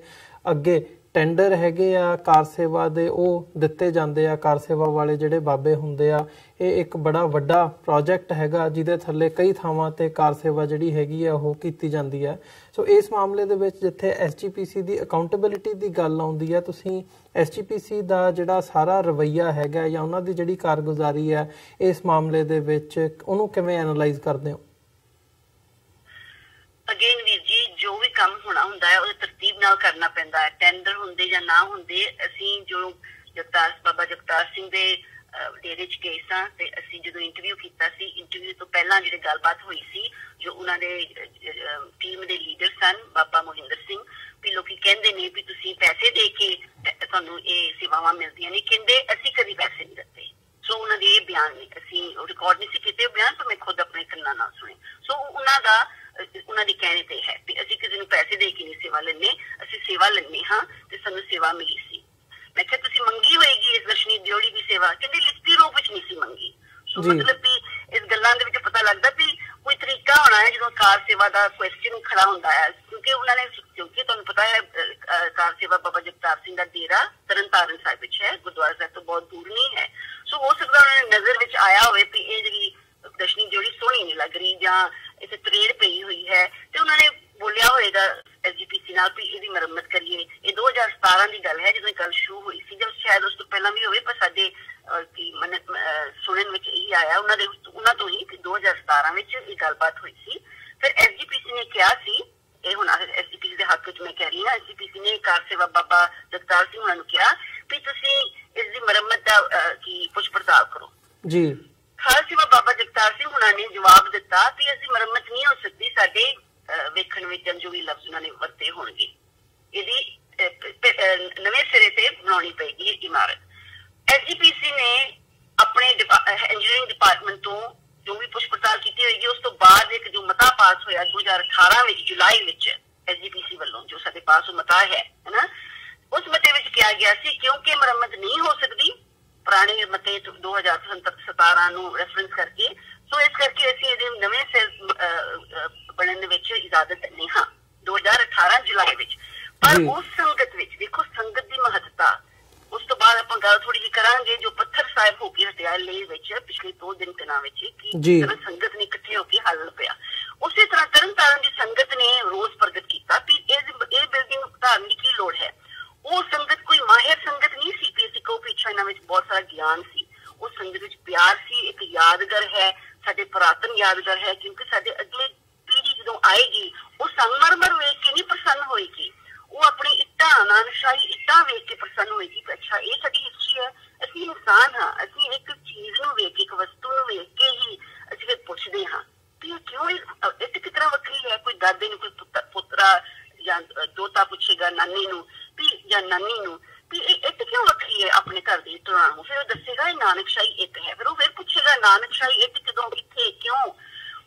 ਅੱਗੇ ਟੈਂਡਰ ਹੈਗੇ ਆ ਕਾਰ ਸੇਵਾ ਦੇ ਉਹ ਦਿੱਤੇ ਜਾਂਦੇ ਆ। ਕਾਰ ਸੇਵਾ ਵਾਲੇ ਜਿਹੜੇ ਬਾਬੇ ਹੁੰਦੇ ਆ, ਇਹ ਇੱਕ ਬੜਾ ਵੱਡਾ ਪ੍ਰੋਜੈਕਟ ਹੈਗਾ ਜਿਹਦੇ ਥੱਲੇ ਕਈ ਥਾਵਾਂ ਤੇ ਕਾਰ ਸੇਵਾ ਜਿਹੜੀ ਹੈਗੀ ਆ ਉਹ ਕੀਤੀ ਜਾਂਦੀ ਹੈ। ਸੋ ਇਸ ਮਾਮਲੇ ਦੇ ਵਿੱਚ ਜਿੱਥੇ ਐਸਜੀਪੀਸੀ ਦੀ ਅਕਾਊਂਟੇਬਿਲਿਟੀ ਦੀ ਗੱਲ ਆਉਂਦੀ ਹੈ, ਤੁਸੀਂ ਐਸਜੀਪੀਸੀ ਦਾ ਜਿਹੜਾ ਸਾਰਾ ਰਵੱਈਆ ਹੈਗਾ ਜਾਂ ਉਹਨਾਂ ਦੀ ਜਿਹੜੀ ਕਾਰਗੁਜ਼ਾਰੀ ਹੈ ਇਸ ਮਾਮਲੇ ਦੇ ਵਿੱਚ ਉਹਨੂੰ ਕਿਵੇਂ ਐਨਾਲਾਈਜ਼ ਕਰਦੇ ਹੋ? ਅਗੇਨ ਵੀਰ ਜੀ, ਜੋ ਵੀ ਕੰਮ ਹੋਣਾ ਹੁੰਦਾ ਹੈ ਉਹਦੇ ਤਰਤੀਬ ਨਾਲ ਕਰਨਾ ਪੈਂਦਾ ਹੈ। ਟੈਂਡਰ ਹੁੰਦੇ ਜਾਂ ਨਾ ਹੁੰਦੇ, ਅਸੀਂ ਜੋ ਬਾਬਾ ਜਗਤਾਰ ਸਿੰਘ ਦੇ ਡੇਰੇ 'ਚ ਗਏ ਸਾਂ ਤੇ ਅਸੀਂ ਜਦੋਂ ਇੰਟਰਵਿਊ ਕੀਤਾ ਸੀ, ਇੰਟਰਵਿਊ ਤੋਂ ਪਹਿਲਾਂ ਜਿਹੜੀ ਗੱਲਬਾਤ ਹੋਈ ਸੀ, ਜੋ ਉਹਨਾਂ ਦੇ ਟੀਮ ਦੇ ਲੀਡਰ ਸਨ ਬਾਬਾ ਮੋਹਿੰਦਰ ਸਿੰਘ, ਵੀ ਲੋਕੀ ਕਹਿੰਦੇ ਨੇ ਵੀ ਤੁਸੀਂ ਪੈਸੇ ਦੇ ਕੇ ਤੁਹਾਨੂੰ ਇਹ ਸੇਵਾਵਾਂ ਮਿਲਦੀਆਂ ਨੇ, ਕਹਿੰਦੇ ਅਸੀਂ ਕਦੀ ਪੈਸੇ ਨਹੀਂ ਦਿੱਤੇ। ਸੋ ਉਹਨਾਂ ਦੇ ਇਹ ਬਿਆਨ ਨੇ, ਅਸੀਂ ਰਿਕਾਰਡ ਨਹੀਂ ਸੀ ਕੀਤੇ ਬਿਆਨ, ਪਰ ਮੈਂ ਖੁਦ ਆਪਣੇ ਕੰਨਾਂ ਨਾਲ ਸੁਣੇ। ਸੋ ਉਹਨਾਂ ਦੀ ਕਹਿਣੇ ਤੇ ਹੈ ਵੀ ਅਸੀਂ ਕਿਸੇ ਨੂੰ ਪੈਸੇ ਦੇ ਕੇ ਨਹੀਂ ਸੇਵਾ ਲੈਂਦੇ, ਅਸੀਂ ਸੇਵਾ ਲੈਂਦੇ ਹਾਂ ਤੇ ਸਾਨੂੰ ਸੇਵਾ ਮਿਲੀ ਸੀ। ਮੈਂ ਕਿਹਾ ਤੁਸੀਂ ਮੰਗੀ ਹੋਏਗੀ ਇਸ ਦਰਸ਼ਨੀ ਦਿਓੜੀ ਦੀ ਸੇਵਾ, ਕਹਿੰਦੇ ਲਿਖਤੀ ਰੂਪ ਵਿੱਚ ਨਹੀਂ ਸੀ ਮੰਗੀ। ਸੋ ਮਤਲਬ ਵੀ ਇਸ ਗੱਲਾਂ ਦੇ ਵਿੱਚ ਪਤਾ ਲੱਗਦਾ ਵੀ ਕੋਈ ਤਰੀਕਾ ਹੋਣਾ ਹੈ ਜਦੋਂ ਕਾਰ ਸੇਵਾ ਦਾ ਕੁਐਸਚਨ ਖੜਾ ਹੁੰਦਾ ਹੈ, ਕਿਉਂਕਿ ਉਹਨਾਂ ਨੇ, ਕਿਉਂਕਿ ਤੁਹਾਨੂੰ ਪਤਾ ਹੈ ਕਾਰ ਸੇਵਾ ਬਾਬਾ ਜਗਤਾਰ ਸਿੰਘ ਦਾ ਡੇਰਾ ਤਰਨਤਾਰਨ ਸਾਹਿਬ ਵਿੱਚ ਹੈ, ਗੁਰਦੁਆਰਾ ਸਾਹਿਬ ਤੋਂ ਬਹੁਤ ਦੂਰ ਨਹੀਂ ਹੈ। ਸੋ ਹੋ ਸਕਦਾ ਉਹਨਾਂ ਨੇ ਨਜ਼ਰ ਵਿੱਚ ਆਇਆ ਹੋਵੇ ਵੀ ਇਹ ਜਿਹੜੀ ਦਰਸ਼ਨੀ ਦਿਓੜੀ ਸੋਹਣੀ ਨਹੀਂ ਲੱਗ ਰਹੀ ਜਾਂ ਇੱਥੇ ਤਰੇੜ ਪਈ ਹੋਈ ਹੈ, ਤੇ ਉਹਨਾਂ ਨੇ ਬੋਲਿਆ ਹੋਏਗਾ SGPC ਨਾਲ ਵੀ ਇਹਦੀ ਮੁਰੰਮਤ ਕਰੀਏ। ਇਹ 2017 ਦੀ ਗੱਲ ਹੈ ਜਦੋਂ ਇਹ ਗੱਲ ਸ਼ੁਰੂ ਹੋਈ ਸੀ, ਜਦ ਸ਼ਾਇਦ ਉਸ ਤੋਂ ਪਹਿਲਾਂ ਵੀ ਹੋਵੇ, ਪਰ ਸਾਡੇ ਸੁਣਨ ਵਿੱਚ ਇਹੀ ਆਇਆ ਉਹਨਾਂ ਤੋਂ ਹੀ ਕਿ 2017 ਵਿੱਚ ਇਹ ਗੱਲਬਾਤ ਹੋਈ ਸੀ। ਫਿਰ SGPC ਨੇ ਕਿਹਾ ਸੀ, ਇਹ ਹੁਣ SGPC ਦੇ ਹੱਕ ਵਿੱਚ ਮੈਂ ਕਹਿ ਰਹੀ ਹਾਂ, SGPC ਨੇ ਕਾਰ ਸੇਵਾ ਬਾਬਾ ਜਗਤਾਰ ਸਿੰਘ ਉਹਨਾਂ ਨੂੰ ਕਿਹਾ ਵੀ ਤੁਸੀਂ ਇਸ ਦੀ ਮੁਰੰਮਤ ਦਾ ਪੁੱਛ ਪੜਤਾਲ ਕਰੋ ਜੀ। ਕਾਰ ਸੇਵਾ ਬਾਬਾ ਜਗਤਾਰ ਸਿੰਘ ਉਹਨਾਂ ਨੇ ਜਵਾਬ ਦਿੱਤਾ ਵੀ ਅਸੀਂ ਮੁਰੰਮਤ ਨਹੀਂ ਹੋ ਸਕਦੀ, ਸਾਡੇ ਵੇਖਣ ਵਿੱਚ ਜੋ ਵੀ ਲਫ਼ਜ਼ ਉਹਨਾਂ ਨੇ ਵਰਤੇ ਹੋਣਗੇ, ਇਹਦੀ ਨਵੇਂ ਸਿਰੇ ਤੇ ਬਣਾਉਣੀ ਪਏਗੀ ਇਮਾਰਤ। SGPC ਨੇ ਆਪਣੇ ਇੰਜੀਨੀਅਰਿੰਗ ਡਿਪਾਰਟਮੈਂਟ ਤੋਂ ਜੋ ਵੀ ਪੁੱਛ ਪੜਤਾਲ ਕੀਤੀ ਹੋਏਗੀ, ਉਸ ਤੋਂ ਬਾਅਦ ਇੱਕ ਜੋ ਮਤਾ ਪਾਸ ਹੋਇਆ 2018 ਵਿੱਚ ਜੁਲਾਈ ਵਿੱਚ SGPC ਵੱਲੋਂ, ਜੋ ਸਾਡੇ ਪਾਸ ਉਹ ਮਤਾ ਹੈ ਨਾ, ਉਸ ਮਤੇ ਵਿੱਚ ਕਿਹਾ ਗਿਆ ਸੀ ਕਿਉਂਕਿ ਮੁਰੰਮਤ ਨਹੀਂ ਹੋ ਸਕਦੀ ਪੁਰਾਣੇ ਮਤੇ 2017 ਨੂੰ ਰੈਫਰੈਂਸ ਕਰਕੇ, ਸੋ ਇਸ ਕਰਕੇ ਅਸੀਂ ਇਹਦੇ ਨਵੇਂ ਸਿਰ ਬਣਨ ਦੇ ਵਿੱਚ ਇਜਾਜ਼ਤ ਦਿੰਦੇ ਹਾਂ 2018 ਜੁਲਾਈ ਵਿੱਚ। ਪਰ ਉਸ ਸੰਗਤ ਵਿੱਚ ਦੇਖੋ ਸੰਗਤ ਦੀ ਮਹੱਤਤਾ, ਉਸ ਤੋਂ ਬਾਅਦ ਆਪਾਂ ਗੱਲ ਥੋੜੀ ਜਿਹੀ ਕਰਾਂਗੇ ਜੋ ਪੱਥਰ ਸਾਹਿਬ ਹੋ ਕੇ ਹਟਿਆ ਲੇਹ ਵਿੱਚ ਪਿਛਲੇ 2 ਦਿਨਾਂ ਵਿੱਚ ਕਿ ਸੰਗਤ ਨੇ ਇਕੱਠੇ ਹੋ ਕੇ ਹੱਲ ਪਿਆ। ਉਸੇ ਤਰ੍ਹਾਂ ਤਰਨਤਾਰਨ ਦੀ ਸੰਗਤ ਨੇ ਰੋਸ ਪ੍ਰਗਟ ਕੀਤਾ ਕਿ ਇਹ ਬਿਲਡਿੰਗ ਉਤਾਰਨ ਦੀ ਕੀ ਲੋੜ ਹੈ। ਉਹ ਸੰਗਤ ਕੋਈ ਮਾਹਿਰ ਸੰਗਤ ਨਹੀਂ ਸੀ ਕਿ ਅਸੀਂ ਕਹੋ ਪਿੱਛੇ ਇਹਨਾਂ ਵਿੱਚ ਬਹੁਤ ਸਾਰਾ ਗਿਆਨ ਸੀ, ਉਸ ਸੰਗਤ ਵਿੱਚ ਪਿਆਰ ਸੀ, ਇੱਕ ਯਾਦਗਾਰ ਹੈ, ਸਾਡੇ ਪੁਰਾਤਨ ਯਾਦਗਾਰ ਹੈ, ਕਿਉਂਕਿ ਸਾਡੇ ਅਗਲੇ ਪੀੜ੍ਹੀ ਜਦੋਂ ਆਏਗੀ ਉਹ ਸੰਗਮਰਮਰ ਵੇਖ ਕੇ ਨਹੀਂ ਪ੍ਰਸੰਨ ਹੋਏਗੀ, ਉਹ ਆਪਣੀ ਇੱਟਾਂ ਨਾਨਸ਼ਾਹੀ ਇੱਟਾਂ ਵੇਖ ਕੇ ਪ੍ਰਸੰਨ ਹੋਏਗੀ ਕਿ ਅੱਛਾ ਇਹ ਸਾਡੀ ਹਿਸਟਰੀ ਹੈ, ਅਸੀਂ ਇਨਸਾਨ ਹਾਂ, ਅਸੀਂ ਇੱਕ ਚੀਜ਼ ਨੂੰ ਵੇਖ ਕੇ, ਇੱਕ ਵਸਤੂ ਨੂੰ ਵੇਖ ਕੇ ਹੀ ਅਸੀਂ ਫਿਰ ਪੁੱਛਦੇ ਹਾਂ ਕਿ ਇਹ ਕਿਉਂ ਇੱਟ ਕਿਸ ਤਰ੍ਹਾਂ ਵੱਖਰੀ ਹੈ। ਕੋਈ ਦਾਦੇ ਨੂੰ ਕੋਈ ਪੁੱਤਰਾ ਜਾਂ ਦੋਤਾ ਪੁੱਛੇਗਾ ਨਾਨੀ ਨੂੰ ਵੀ ਜਾਂ ਨਾਨੀ ਨੂੰ ਵੀ ਇਹ ਇੱਟ ਕਿਉਂ ਵੱਖਰੀ ਹੈ ਆਪਣੇ ਘਰ ਦੀ ਇੱਟ ਨਾਲੋਂ, ਫਿਰ ਉਹ ਦੱਸੇਗਾ ਇਹ ਨਾਨਕਸ਼ਾਹੀ ਇੱਟ ਹੈ, ਫਿਰ ਉਹ ਫਿਰ ਪੁੱਛੇਗਾ ਨਾਨਕਸ਼ਾਹੀ ਇੱਟ ਕਦੋਂ, ਕਿੱਥੇ, ਕਿਉਂ।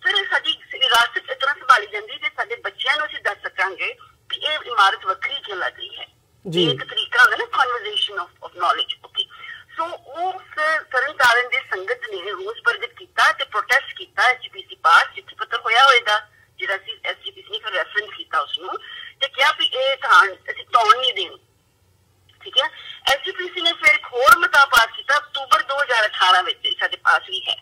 ਫਿਰ ਸਾਡੀ ਵਿਰਾਸਤ ਇਸ ਤਰ੍ਹਾਂ ਸੰਭਾਲੀ ਜਾਂਦੀ ਜੇ ਸਾਡੇ ਬੱਚਿਆਂ ਨੂੰ ਅਸੀਂ ਦੱਸ ਸਕਾਂਗੇ ਕਿ ਇਹ ਇਮਾਰਤ ਵੱਖਰੀ ਕਿਉਂ ਲੱਗ ਰਹੀ ਹੈ। ਇੱਕ ਤਰੀਕਾ ਹੁੰਦਾ ਨਾ ਕਨਵਰਸੇਸ਼ਨ ਆਫ ਨੌਲੇਜ। ਓਕੇ, ਸੋ ਉਸ ਤਰਨਤਾਰਨ ਦੇ ਸੰਗਤ ਨੇ ਰੋਸ ਪ੍ਰਗਟ ਕੀਤਾ ਤੇ ਪ੍ਰੋਟੈਸਟ ਕੀਤਾ। SGPC ਪਾਸ ਚਿੱਠੀ ਪੱਤਰ ਹੋਇਆ ਹੋਏਗਾ ਜਿਹੜਾ ਸੀ, SGPC ਨੇ ਫਿਰ ਰੈਫਰੈਂਸ ਕੀਤਾ ਉਸਨੂੰ ਤੇ ਕਿਹਾ ਵੀ ਇਹ ਥਾਂ ਅਸੀਂ ਢਾਉਣ ਨਹੀਂ ਦੇਣੀ, ਠੀਕ ਹੈ। SGPC ਨੇ ਫਿਰ ਇੱਕ ਹੋਰ ਮਤਾ ਪਾਸ ਕੀਤਾ ਅਕਤੂਬਰ 2018 ਵਿੱਚ, ਸਾਡੇ ਪਾਸ ਵੀ ਹੈ।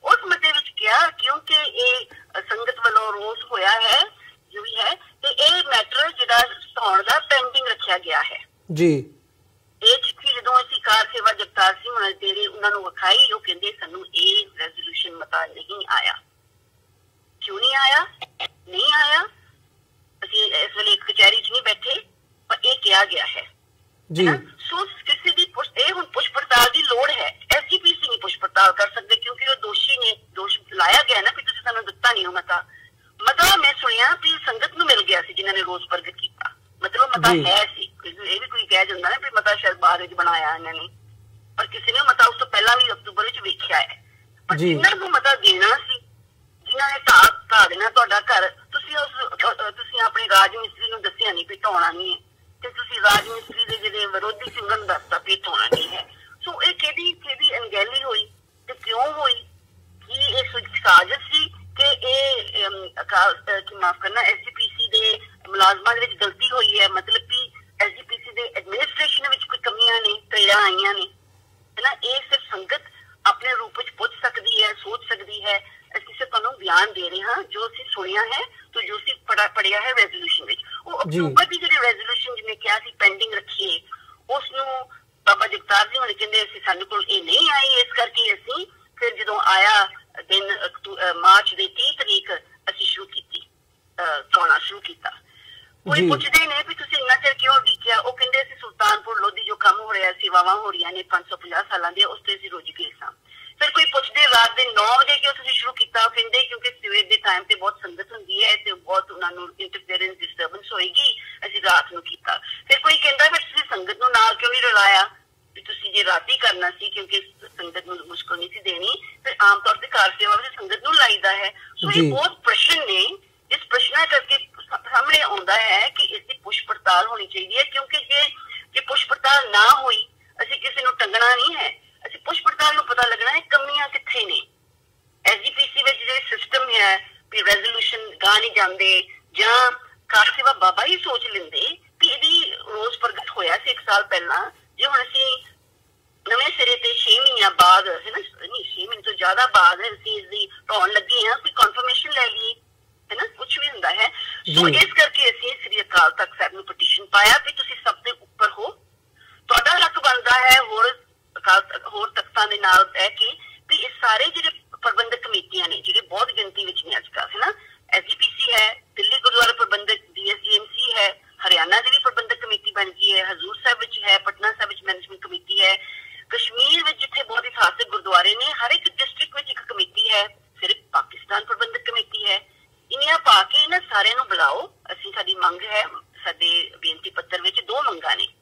ਉਸ ਮਤੇ ਵਿੱਚ ਕਿਹਾ ਕਿਉਂਕਿ ਇਹ ਸੰਗਤ ਵੱਲੋਂ ਰੋਸ ਹੋਇਆ ਹੈ ਜੋ ਵੀ ਹੈ ਤੇ ਇਹ ਮੈਟਰ ਜਿਹੜਾ ਢਾਉਣ ਦਾ ਪੈਂਡਿੰਗ ਰੱਖਿਆ ਗਿਆ ਹੈ ਜੀ। ਇਹ ਚਿੱਠੀ ਜਦੋਂ ਅਸੀਂ ਕਾਰ ਸੇਵਾ ਜਗਤਾਰ ਸਿੰਘ ਉਹਨਾਂ ਨੂੰ ਵਿਖਾਈ, ਉਹ ਕਹਿੰਦੇ ਸਾਨੂੰ ਇਹ ਰੈਜ਼ੋਲੂਸ਼ਨ ਮਤਾ ਨਹੀਂ ਆਇਆ। ਕਿਉਂ ਨਹੀਂ ਆਇਆ? ਨਹੀਂ ਆਇਆ, ਅਸੀਂ ਇਸ ਵੇਲੇ ਕਚਹਿਰੀ 'ਚ ਨਹੀਂ ਬੈਠੇ, ਪਰ ਇਹ ਕਿਹਾ ਗਿਆ ਹੈ ਜੀ। ਸੋ ਕਿਸੇ ਦੀ ਇਹ ਹੁਣ ਪੁੱਛ ਪੜਤਾਲ ਦੀ ਲੋੜ ਹੈ। SGPC ਨਹੀਂ ਪੁੱਛ ਪੜਤਾਲ ਕਰ ਸਕਦੇ ਕਿਉਂਕਿ ਉਹ ਦੋਸ਼ੀ ਨੇ, ਦੋਸ਼ ਲਾਇਆ ਗਿਆ ਨਾ ਕਿ ਤੁਸੀਂ ਸਾਨੂੰ ਦਿੱਤਾ ਨਹੀਂ ਉਹ ਮਤਾ। ਮੈਂ ਸੁਣਿਆ ਕਿ ਸੰਗਤ ਨੂੰ ਮਿਲ ਗਿਆ ਸੀ ਜਿਨ੍ਹਾਂ ਨੇ ਰੋਸ ਪ੍ਰਗਟ ਕੀਤਾ, ਮਤਲਬ ਮਤਾ ਹੈ ਸੀ। ਇਹ ਵੀ ਕੋਈ ਕਹਿ ਜਾਂਦਾ ਨਾ ਵੀ ਮਤਾ ਸ਼ਾਇਦ ਬਾਅਦ ਵਿੱਚ ਬਣਾਇਆ ਇਹਨਾਂ ਨੇ, ਪਰ ਕਿਸੇ ਨੇ ਮਤਾ ਉਸ ਤੋਂ ਪਹਿਲਾਂ ਵੀ ਅਕਤੂਬਰ ਵਿੱਚ ਵੇਖਿਆ ਹੈ। ਪਰ ਜਿਨ੍ਹਾਂ ਨੂੰ ਮਤਾ ਦੇਣਾ ਸੀ, ਜਿਨ੍ਹਾਂ ਨੇ ਢਾਹ ਦੇਣਾ ਤੁਹਾਡਾ ਘਰ, ਤੁਸੀਂ ਆਪਣੇ ਰਾਜ ਮਿਸਤਰੀ ਨੂੰ ਦੱਸਿਆ ਨਹੀਂ ਵੀ ਢਾਉਣਾ ਨਹੀਂ ਹੈ, ਤੇ ਤੁਸੀਂ ਰਾਜ ਮਿਸਤਰੀ ਦੇ ਜਿਹੜੇ ਵਿਰੋਧੀ ਸੀ ਉਹਨਾਂ ਨੂੰ ਦੱਸਤਾ ਵੀ ਢਾਉਣਾ ਨਹੀਂ ਹੈ। ਸੋ ਇਹ ਕਿਹਦੀ ਅਣਗਹਿਲੀ ਹੋਈ ਤੇ ਕਿਉਂ ਹੋਈ? ਕੀ ਇਹ ਸਾਜ਼ਿਸ਼ ਸੀ ਕਿ ਇਹ ਮਾਫ ਕਰਨਾ SGPC ਦੇ ਮੁਲਾਜ਼ਮਾਂ ਦੇ ਵਿੱਚ ਗਲਤੀ ਹੋਈ ਹੈ, ਮਤਲਬ ਕਿ SGPC ਦੇ ਐਡਮਿਨਿਸਟ੍ਰੇਸ਼ਨ ਵਿੱਚ ਕੋਈ ਕਮੀਆਂ ਨੇ, ਤੇੜਾਂ ਆਈਆਂ ਨੇ, ਹੈ ਨਾ। ਇਹ ਸਿਰਫ ਸੰਗਤ ਆਪਣੇ ਰੂਪ ਵਿੱਚ ਪੁੱਛ ਸਕਦੀ ਹੈ, ਸੋਚ ਸਕਦੀ ਹੈ। ਅਸੀਂ ਸਿਰਫ ਤੁਹਾਨੂੰ ਬਿਆਨ ਦੇ ਰਹੇ ਹਾਂ ਜੋ ਅਸੀਂ ਸੁਣਿਆ ਹੈ ਤੇ ਜੋ ਅਸੀਂ ਪੜਿਆ ਹੈ ਰੈਜ਼ੋਲੂਸ਼ਨ ਵਿੱਚ। ਉਹ ਅਕਤੂਬਰ ਦੀ ਜਿਹੜੀ ਰੈਜ਼ੋਲੂਸ਼ਨ ਜਿਹਨੇ ਕਿਹਾ ਸੀ ਪੈਂਡਿੰਗ ਰੱਖੀਏ, ਉਸ ਨੂੰ ਬਾਬਾ ਜਗਤਾਰ ਸਿੰਘ ਹੋਣੀ ਕਹਿੰਦੇ ਅਸੀਂ ਸਾਡੇ ਕੋਲ ਇਹ ਨਹੀਂ ਆਈ, ਇਸ ਕਰਕੇ ਅਸੀਂ ਫਿਰ ਜਦੋਂ ਆਇਆ ਦਿਨ ਮਾਰਚ ਦੇ 30 ਤਰੀਕ ਅਸੀਂ ਸ਼ੁਰੂ ਕੀਤੀ, ਢਾਉਣਾ ਸ਼ੁਰੂ ਕੀਤਾ। ਕੋਈ ਪੁੱਛਦੇ ਨੇ ਵੀ ਤੁਸੀਂ ਇੰਨਾ ਚਿਰ ਕਿਉਂ ਉਡੀਕਿਆ? ਉਹ ਕਹਿੰਦੇ ਅਸੀਂ ਸੁਲਤਾਨਪੁਰ ਲੋਧੀ ਜੋ ਕੰਮ ਹੋ ਰਿਹਾ, ਸੇਵਾਵਾਂ ਹੋ ਰਹੀਆਂ ਨੇ 550 ਸਾਲਾਂ ਦੇ, ਉਸ ਤੇ ਅਸੀਂ ਰੁੱਝ ਗਏ ਸਾਂ। बहुत संगत होंगी है तो बहुत उन्होंने इंटरफेरेंस डिस्टर्बेंस होएगी, असीं रात नूं कीता। फिर कोई कहता फिर तुसीं संगत नूं नाल क्यों नहीं रलाया भी तुसीं जे राती करना सी क्योंकि संगत नूं मुश्किल नहीं सी देनी, फिर आम तौर ते कार सेवा विच संगत नूं लाईदा है। सो ये बहुत प्रश्न ने, इस प्रश्न करके सामने आउंदा है कि इसकी पुछ पड़ताल होनी चाहिए, क्योंकि जे पुछ पड़ताल ना हुई असीं किसी नूं टंगना नहीं है, असीं पुछ पड़ताल नूं पता लगना है कमियां कित्थे ने। एसजीपीसी विच जिहड़े सिस्टम है भी रेजोल्यूशन गा नहीं जांदे जां कार सेवा बाबा ही सोच लेंदे कि इहदी रोज प्रगट होया सी 1 साल पहला, जे हुण असीं नवें सिरे ते 6 महीने बाद है ना, नहीं 6 महीने तो ज्यादा बाद असीं इसदी ढाउण लगे हैं, कोई कन्फर्मेशन ले लीए है ना, कुछ भी हुंदा है। सो इस करके असीं श्री अकाल तख्त साहिब नूं पटीशन पाया भी तुसीं सब दे उपर हो, तुहाडा हक बनदा है होर तख्तां दे नाल बह के भी इस सारे जिहड़े प्रबंधक कमेटियां ने जिहड़े बहुत गिनती विच ने अजकल है ना, एसजीपीसी है, दिल्ली गुरुद्वारा प्रबंधक डीएसजीएमसी है, हरियाणा की भी प्रबंधक कमेटी बन गई है, हजूर साहब विच है, पटना साहब विच मैनेजमेंट कमेटी है, कश्मीर विच जिथे बहुत इतिहासिक गुरुद्वारे ने हर एक डिस्ट्रिक्ट विच एक कमेटी है, फिर पाकिस्तान प्रबंधक कमेटी है। इन्हां पा के इन्हां सारिआं नूं बुलाओ। असीं साडी मंग है, साडे बेनती पत्र विच 2 मंगां ने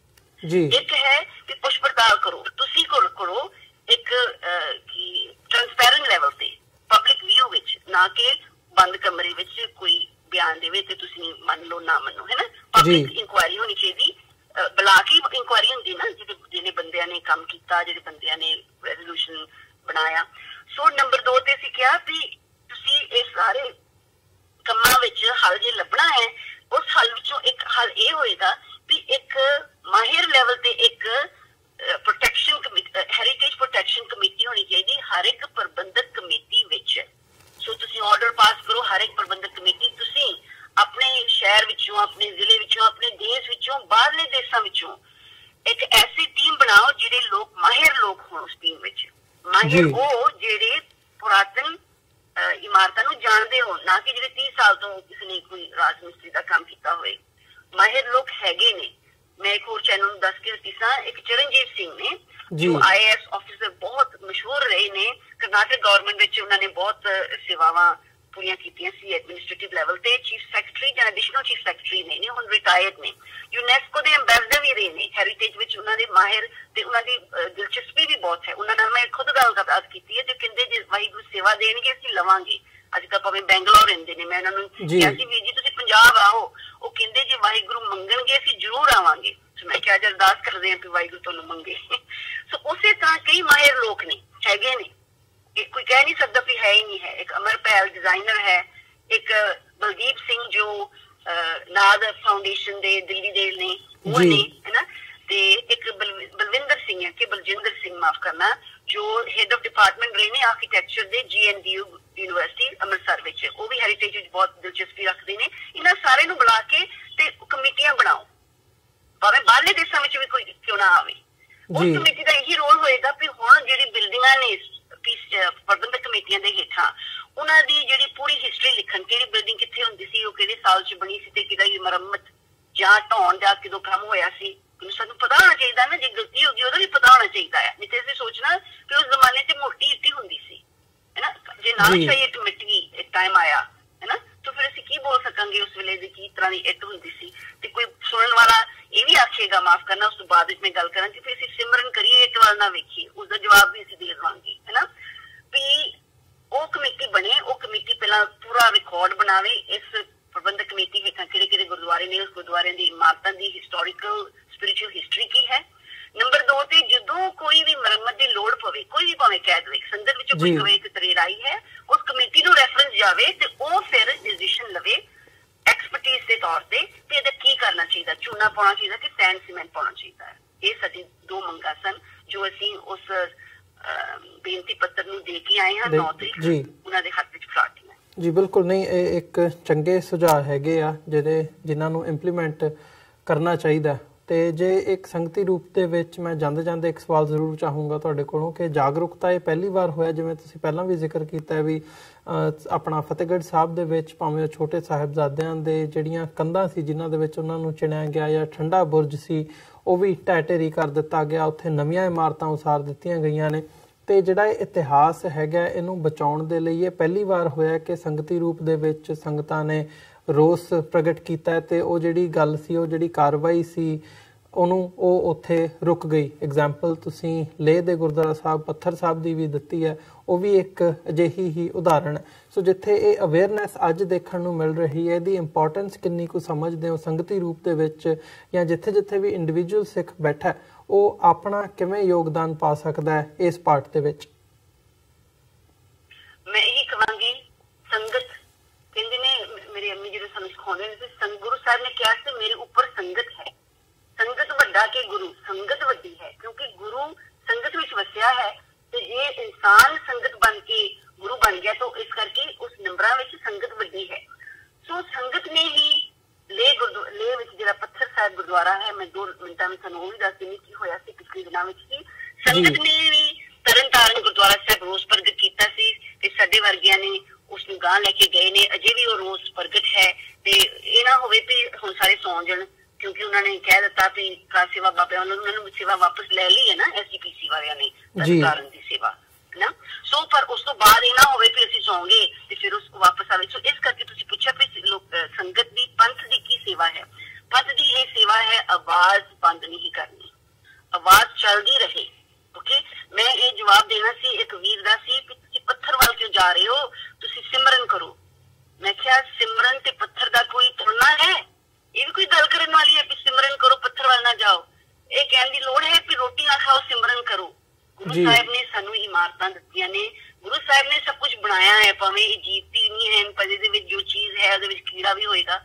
जी। एक है कि पुछ पड़ताल करो, तुसीं करो एक ट्रांसपेरेंट लेवल पे पब्लिक व्यू विच, ना कि बंद कमरे विच कोई बयान देवे ते तुसीं मन लो ना मनो है ना। पब्लिक इंक्वायरी होनी चाहिए, बुला के इंक्वायरी होंदी ना जिहड़े बंदियां ने काम कीता, जिहड़े बंदियां ने रेजोल्यूशन बनाया। सो नंबर 2 ते असीं कहा भी तुसीं इस सारे कम्मां विच हल जे लभना है, उस हल विचों एक हल ये होएगा भी एक माहिर लेवल ते एक प्रोटेक्शन हेरिटेज प्रोटेक्शन कमेटी होनी चाहिए हर एक प्रबंधक कमेटी विच। सो तुसीं ऑर्डर पास करो, हर एक प्रबंधक कमेटी तुसीं अपने शहर विचों, अपने जिले विचों, अपने देश विचों, बाहरले देशां विचों एक ऐसी टीम बनाओ जिहड़े लोग माहिर लोग होण उस टीम विच। माहिर वो जिहड़े पुरातन इमारतां नूं जाणदे हो, ना कि जिहड़े 30 साल तो किसी ने कोई राज मिस्त्री दा काम कीता होए। माहिर लोग हैगे ने। मैं एक होर चैनल नूं दस के हटीसां, एक चरणजीत सिंह ने जो IAS ऑफिसर बहुत मशहूर रहे ने, कर्नाटक गवर्नमेंट विच उन्होंने बहुत सेवावां पूरीआं कीतीआं सी एडमिनिस्ट्रेटिव लेवल ते। चीफ सैकटरी जां एडिशनल चीफ सैकटरी ने हुण रिटायर्ड ने, यूनेस्को दे एंबेसडर भी रहे ने, हेरिटेज विच उन्हां दे माहिर ते उन्हां दी दिलचस्पी भी बहुत है। उन्हां नाल मैं खुद गलबात कीती है ते कहंदे जे वाहिगुरू सेवा देणगे असीं लवांगे। अजकल भावें बैंगलोर रहिंदे ने, मैं उन्हां नूं किहा सी वीर जी तुसीं पंजाब आओ, ਉਹ ਕਹਿੰਦੇ ਜੇ ਵਾਹਿਗੁਰੂ ਮੰਗਣਗੇ ਅਸੀਂ ਜ਼ਰੂਰ ਆਵਾਂਗੇ। ਸੋ ਮੈਂ ਕਿਹਾ ਅਰਦਾਸ ਕਰਦੇ ਹਾਂ ਕਿ ਵਾਹਿਗੁਰੂ ਤੁਹਾਨੂੰ ਮੰਗੇ। ਸੋ ਉਸੇ ਤਰ੍ਹਾਂ ਕਈ ਮਾਹਿਰ ਲੋਕ ਨੇ ਹੈਗੇ ਨੇ, ਇਹ ਕੋਈ ਕਹਿ ਨਹੀਂ ਸਕਦਾ ਵੀ ਹੈ ਹੀ ਨਹੀਂ ਹੈ। ਇੱਕ ਅਮਰਪਾਲ ਡਿਜ਼ਾਈਨਰ ਹੈ, ਇੱਕ ਬਲਦੀਪ ਸਿੰਘ ਜੋ ਨਾਦ ਫਾਊਂਡੇਸ਼ਨ ਦੇ ਦਿੱਲੀ ਦੇ ਨੇ ਉਹ ਨੇ ਹੈ ਨਾ, ਤੇ ਇੱਕ ਬਲਵਿੰਦਰ ਸਿੰਘ ਹੈ ਕਿ ਬਲਜਿੰਦਰ ਸਿੰਘ ਮਾਫ ਕਰਨਾ ਜੋ ਹੈਡ ਆਫ ਡਿਪਾਰਟਮੈਂਟ ਰਹੇ ਨੇ ਆਰਕੀਟੈਕਚਰ ਦੇ GNDU यूनिवर्सिटी अमृतसर विच, वो भी हैरीटेज विच बहुत दिलचस्पी रखते हैं। इन्हां सारे नूं बुला के ते कमेटियां बनाओ, भावें बाहरले देशां विच भी कोई क्यों ना आवे। उस कमेटी का यही रोल होएगा भी हुण जिहड़ी बिल्डिंगां ने प्रबंधक कमेटियां दे हेठां उन्हां दी जिहड़ी पूरी हिस्टरी लिखण, किहड़ी बिल्डिंग कित्थे हुंदी सी, ओह किहड़े साल च बनी सी ते किहड़ी मरम्मत जां ढाउण दा किदों काम होया सी, सानूं पता होना चाहिए ना। जे गलती होगी ओहदा भी पता होना चाहिए है, नहीं ते असीं सोचना कि उस जमाने च मोटी इट्टी हुंदी सी है ना, जे ना चाहिए एक मिट्टी एक टाइम आया है ना, तो फिर असीं की बोल सकांगे उस वेले दी की तरह दी इट हुंदी सी। ते कोई सुनन वाला ये भी आखेगा, माफ करना उस तो बाद विच मैं गल करां कि फिर असीं सिमरन करिए इट वाल ना वेखीए, उसदा जवाब भी असीं दे देवांगे है ना। भी ਉਹ कमेटी बने, वो कमेटी पहला पूरा रिकॉर्ड बनावे इस प्रबंधक कमेटी हेठां किहड़े किहड़े गुरुद्वारे ने, उस गुरुद्वारे दी इमारतां दी हिस्टोरिकल स्पिरिचुअल हिस्टरी की है। नंबर 2 ते जदों कोई भी मरम्मत की लोड़ पवे, कोई भी भावें कह दे संदर विच कोई कवे कि तरेर आई है, उस कमेटी नूं रेफरेंस जावे ते वो फिर डिसीजन लवे एक्सपर्टीज के तौर पे कि इहदा की करना चाहिए, चूना पाउणा चाहिए कि सैंड सीमेंट पाउणा चाहिए। ये साडी 2 मंगां सन जो असीं उस बेनती पत्र नूं दे के आए हां 9 तरीक उन्हां दे हੱਥ विच ਫੜਾਤੀਆਂ जी। बिल्कुल नहीं, ਇਹ ਇੱਕ ਚੰਗੇ ਸੁਝਾਅ ਹੈਗੇ ਆ ਜਿਨ੍ਹਾਂ ਨੂੰ ਇੰਪਲੀਮੈਂਟ ਕਰਨਾ ਚਾਹੀਦਾ। ਤੇ ਜੇ ਇੱਕ ਸੰਗਤੀ ਰੂਪ ਦੇ ਵਿੱਚ ਮੈਂ ਜਾਂਦੇ ਜਾਂਦੇ ਇੱਕ ਸਵਾਲ ਜ਼ਰੂਰ ਚਾਹੂੰਗਾ ਤੁਹਾਡੇ ਕੋਲੋਂ ਕਿ ਜਾਗਰੂਕਤਾ ਇਹ ਪਹਿਲੀ ਵਾਰ ਹੋਇਆ, ਜਿਵੇਂ ਤੁਸੀਂ ਪਹਿਲਾਂ ਵੀ ਜ਼ਿਕਰ ਕੀਤਾ ਵੀ ਆਪਣਾ ਫਤਿਹਗੜ੍ਹ ਸਾਹਿਬ ਦੇ ਵਿੱਚ ਭਾਵੇਂ ਛੋਟੇ ਸਾਹਿਬਜ਼ਾਦਿਆਂ ਦੇ ਜਿਹੜੀਆਂ ਕੰਧਾਂ ਸੀ ਜਿਨ੍ਹਾਂ ਦੇ ਵਿੱਚ ਉਹਨਾਂ ਨੂੰ ਚਿਣਿਆ ਗਿਆ ਜਾਂ ਠੰਡਾ ਬੁਰਜ ਸੀ ਉਹ ਵੀ ਢਹਿ ਢੇਰੀ ਕਰ ਦਿੱਤਾ ਗਿਆ, ਉੱਥੇ ਨਵੀਆਂ ਇਮਾਰਤਾਂ ਉਸਾਰ ਦਿੱਤੀਆਂ ਗਈਆਂ ਨੇ। ਤੇ ਜਿਹੜਾ ਇਹ ਇਤਿਹਾਸ ਹੈਗਾ ਇਹਨੂੰ ਬਚਾਉਣ ਦੇ ਲਈ ਇਹ ਪਹਿਲੀ ਵਾਰ ਹੋਇਆ ਕਿ ਸੰਗਤੀ ਰੂਪ ਦੇ ਵਿੱਚ ਸੰਗਤਾਂ ਨੇ ਰੋਸ ਪ੍ਰਗਟ ਕੀਤਾ ਤੇ ਉਹ ਜਿਹੜੀ ਗੱਲ ਸੀ, ਉਹ ਜਿਹੜੀ ਕਾਰਵਾਈ ਸੀ, ਉਹਨੂੰ ਉਹ ਉੱਥੇ ਰੁਕ ਗਈ। ਐਗਜ਼ਾਮਪਲ ਤੁਸੀਂ ਲੇਹ ਦੇ ਗੁਰਦੁਆਰਾ ਸਾਹਿਬ ਪੱਥਰ ਸਾਹਿਬ ਦੀ ਵੀ ਦਿੱਤੀ ਹੈ, ਉਹ ਵੀ ਇੱਕ ਅਜਿਹੀ ਹੀ ਉਦਾਹਰਣ। ਸੋ ਜਿੱਥੇ ਇਹ ਅਵੇਅਰਨੈਸ ਅੱਜ ਦੇਖਣ ਨੂੰ ਮਿਲ ਰਹੀ ਹੈ, ਇਹਦੀ ਇੰਪੋਰਟੈਂਸ ਕਿੰਨੀ ਕੁ ਸਮਝਦੇ ਹੋ ਸੰਗਤੀ ਰੂਪ ਦੇ ਵਿੱਚ, ਜਾਂ ਜਿੱਥੇ ਜਿੱਥੇ ਵੀ ਇੰਡੀਵਿਜੂਅਲ ਸਿੱਖ ਬੈਠਾ ਉਹ ਆਪਣਾ ਕਿਵੇਂ ਯੋਗਦਾਨ ਪਾ ਸਕਦਾ ਹੈ ਇਸ ਪਾਰਟ ਦੇ ਵਿੱਚ? ਮੈਂ ਇਹੀ ਕਹਾਂਗੀ, ਸੰਗਤ ਕਹਿੰਦੇ ਨੇ, ਮੇਰੇ ਅੰਮੀ ਜਿਹੜੇ ਸਾਨੂੰ ਸਿਖਾਉਂਦੇ ਨੇ, ਗੁਰੂ ਸਾਹਿਬ ਨੇ ਕਿਹਾ ਸੀ ਮੇਰੇ ਉੱਪਰ ਸੰਗਤ ਹੈ, ਸੰਗਤ ਵੱਡਾ ਕੇ ਗੁਰੂ, ਸੰਗਤ ਵੱਡੀ ਹੈ, ਕਿਉਂਕਿ ਗੁਰੂ ਸੰਗਤ ਵਿੱਚ ਵਸਿਆ ਹੈ। ਤੇ ਜੇ ਇਨਸਾਨ ਸੰਗਤ ਬਣ ਕੇ ਗੁਰੂ ਬਣ ਗਿਆ ਤਾਂ ਇਸ ਕਰਕੇ ਉਸ ਨੰਬਰਾਂ ਵਿੱਚ ਸੰਗਤ ਵੱਡੀ ਹੈ। ਸੋ ਸੰਗਤ ਨੇ ਹੀ ਲੇਹ ਵਿੱਚ ਜਿਹੜਾ ਪੱਥਰ ਸਾਹਿਬ ਗੁਰਦੁਆਰਾ ਹੈ, ਮੈਂ 2 ਮਿੰਟਾਂ ਵਿੱਚ ਤੁਹਾਨੂੰ ਉਹ ਵੀ ਦੱਸ ਦਿੰਦੀ ਕੀ ਹੋਇਆ ਸੀ ਪਿਛਲੇ ਦਿਨਾਂ ਵਿੱਚ ਹੀ। ਸੰਗਤ ਨੇ ਵੀ ਤਰਨਤਾਰਨ ਗੁਰਦੁਆਰਾ ਸਾਹਿਬ ਰੋਸ ਪ੍ਰਗਟ ਕੀਤਾ ਸੀ ਤੇ ਸਾਡੇ ਵਰਗਿਆਂ ਨੇ ਉਸ ਨੂੰ ਗਾਂਹ ਲੈ ਕੇ ਗਏ ਨੇ। ਅਜੇ ਵੀ ਉਹ ਰੋਸ ਪ੍ਰਗਟ ਹੈ ਤੇ ਇਹ ਨਾ ਹੋਵੇ ਵੀ ਹੁਣ ਸਾਰੇ ਸੌਂ ਜਾਣ, ਕਿਉਂਕਿ ਉਹਨਾਂ ਨੇ ਕਹਿ ਦਿੱਤਾ ਵੀ ਸੇਵਾ ਬਾਬਿਆਂ ਵੱਲੋਂ ਉਹਨਾਂ ਨੂੰ ਸੇਵਾ ਵਾਪਸ ਲੈ ਲਈ ਹੈ ਨਾ ਐਸਜੀਪੀਸੀ ਵਾਲਿਆਂ ਨੇ, ਤਰਨਤਾਰਨ ਦੀ ਸੇਵਾ ਨਾ। ਸੋ ਪਰ ਉਸ ਤੋਂ ਬਾਅਦ ਇਹ ਨਾ ਹੋਵੇ ਵੀ ਅਸੀਂ ਸੌਂਗੇ ਤੇ ਫਿਰ ਉਸ ਵਾਪਸ ਆਵੇ। ਸੋ ਇਸ ਕਰਕੇ ਤੁਸੀਂ ਪੁੱਛਿਆ ਵੀ ਸੰਗਤ ਦੀ ਪੰਥ ਦੀ ਕੀ ਸੇਵਾ ਹੈ। ਪੰਥ ਦੀ ਇਹ ਸੇਵਾ ਹੈ ਆਵਾਜ਼ ਬੰਦ ਨਹੀਂ ਕਰਨੀ, ਆਵਾਜ਼ ਚੱਲਦੀ ਰਹੇ। ਓਕੇ, ਮੈਂ ਇਹ ਜਵਾਬ ਦੇਣਾ ਸੀ ਇੱਕ ਵੀਰ ਦਾ ਸੀ ਕਿ ਤੁਸੀਂ ਪੱਥਰ ਵੱਲ ਕਿਉਂ ਜਾ ਰਹੇ ਹੋ, ਤੁਸੀਂ ਸਿਮਰਨ ਕਰੋ। ਮੈਂ ਕਿਹਾ ਸਿਮਰਨ ਤੇ ਪੱਥਰ ਦਾ ਕੋਈ ਤੁਲਨਾ ਹੈ? ਇਹ ਵੀ ਕੋਈ ਗੱਲ ਕਰਨ ਵਾਲੀ ਹੈ ਕਿ ਸਿਮਰਨ ਕਰੋ ਪੱਥਰ ਵੱਲ ਨਾ ਜਾਓ? ਇਹ ਕਹਿਣ ਦੀ ਲੋੜ ਹੈ ਕਿ ਰੋਟੀ ਨਾ ਖਾਓ ਸਿਮਰਨ ਕਰੋ। ਗੁਰੂ ਸਾਹਿਬ ਨੇ ਸਾਨੂੰ ਇਮਾਰਤਾਂ ਦਿੱਤੀਆਂ ਨੇ, ਗੁਰੂ ਸਾਹਿਬ ਨੇ ਸਭ ਕੁਝ ਬਣਾਇਆ ਹੈ, ਭਾਵੇਂ ਇਹ ਜੀਵਤੀ ਨਹੀਂ ਹੈ, ਪਰ ਇਹਦੇ ਵਿੱਚ ਜੋ ਚੀਜ਼ ਹੈ ਉਹਦੇ ਵਿੱਚ ਕੀੜਾ ਵੀ ਹੋਏਗਾ।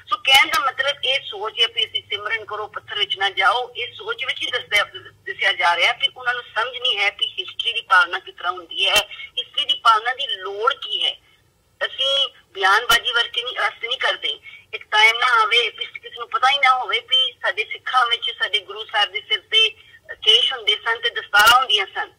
ਸੋ ਕਹਿਣ ਦਾ ਮਤਲਬ ਇਹ ਸੋਚ ਹੈ ਕਿ ਅਸੀਂ ਸਿਮਰਨ ਕਰੋ ਪੱਥਰ ਵਿੱਚ ਨਾ ਜਾਓ, ਇਹ ਸੋਚ ਵਿੱਚ ਹੀ ਦੱਸਿਆ ਜਾ ਰਿਹਾ ਕਿ ਉਹਨਾਂ ਨੂੰ ਸਮਝ ਨਹੀਂ ਹੈ ਕਿ ਹਿਸਟਰੀ ਦੀ ਪਾਲਣਾ ਕਿਸ ਤਰ੍ਹਾਂ ਹੁੰਦੀ ਹੈ, ਹਿਸਟਰੀ ਦੀ ਪਾਲਣਾ ਦੀ ਲੋੜ ਕੀ ਹੈ। ਅਸੀਂ ਬਿਆਨਬਾਜ਼ੀ ਵਰਤੇ ਨਹੀਂ ਕਰਦੇ। ਇੱਕ ਟਾਈਮ ਨਾ ਆਵੇ ਕਿਸੇ ਨੂੰ ਪਤਾ ਹੀ ਨਾ ਹੋਵੇ ਵੀ ਸਾਡੇ ਸਿੱਖਾਂ ਵਿੱਚ ਸਾਡੇ ਗੁਰੂ ਸਾਹਿਬ ਦੇ ਸਿਰ ਤੇ ਕੇਸ਼ ਹੁੰਦੇ ਸਨ ਤੇ ਦਸਤਾਰਾਂ ਹੁੰਦੀਆਂ ਸਨ,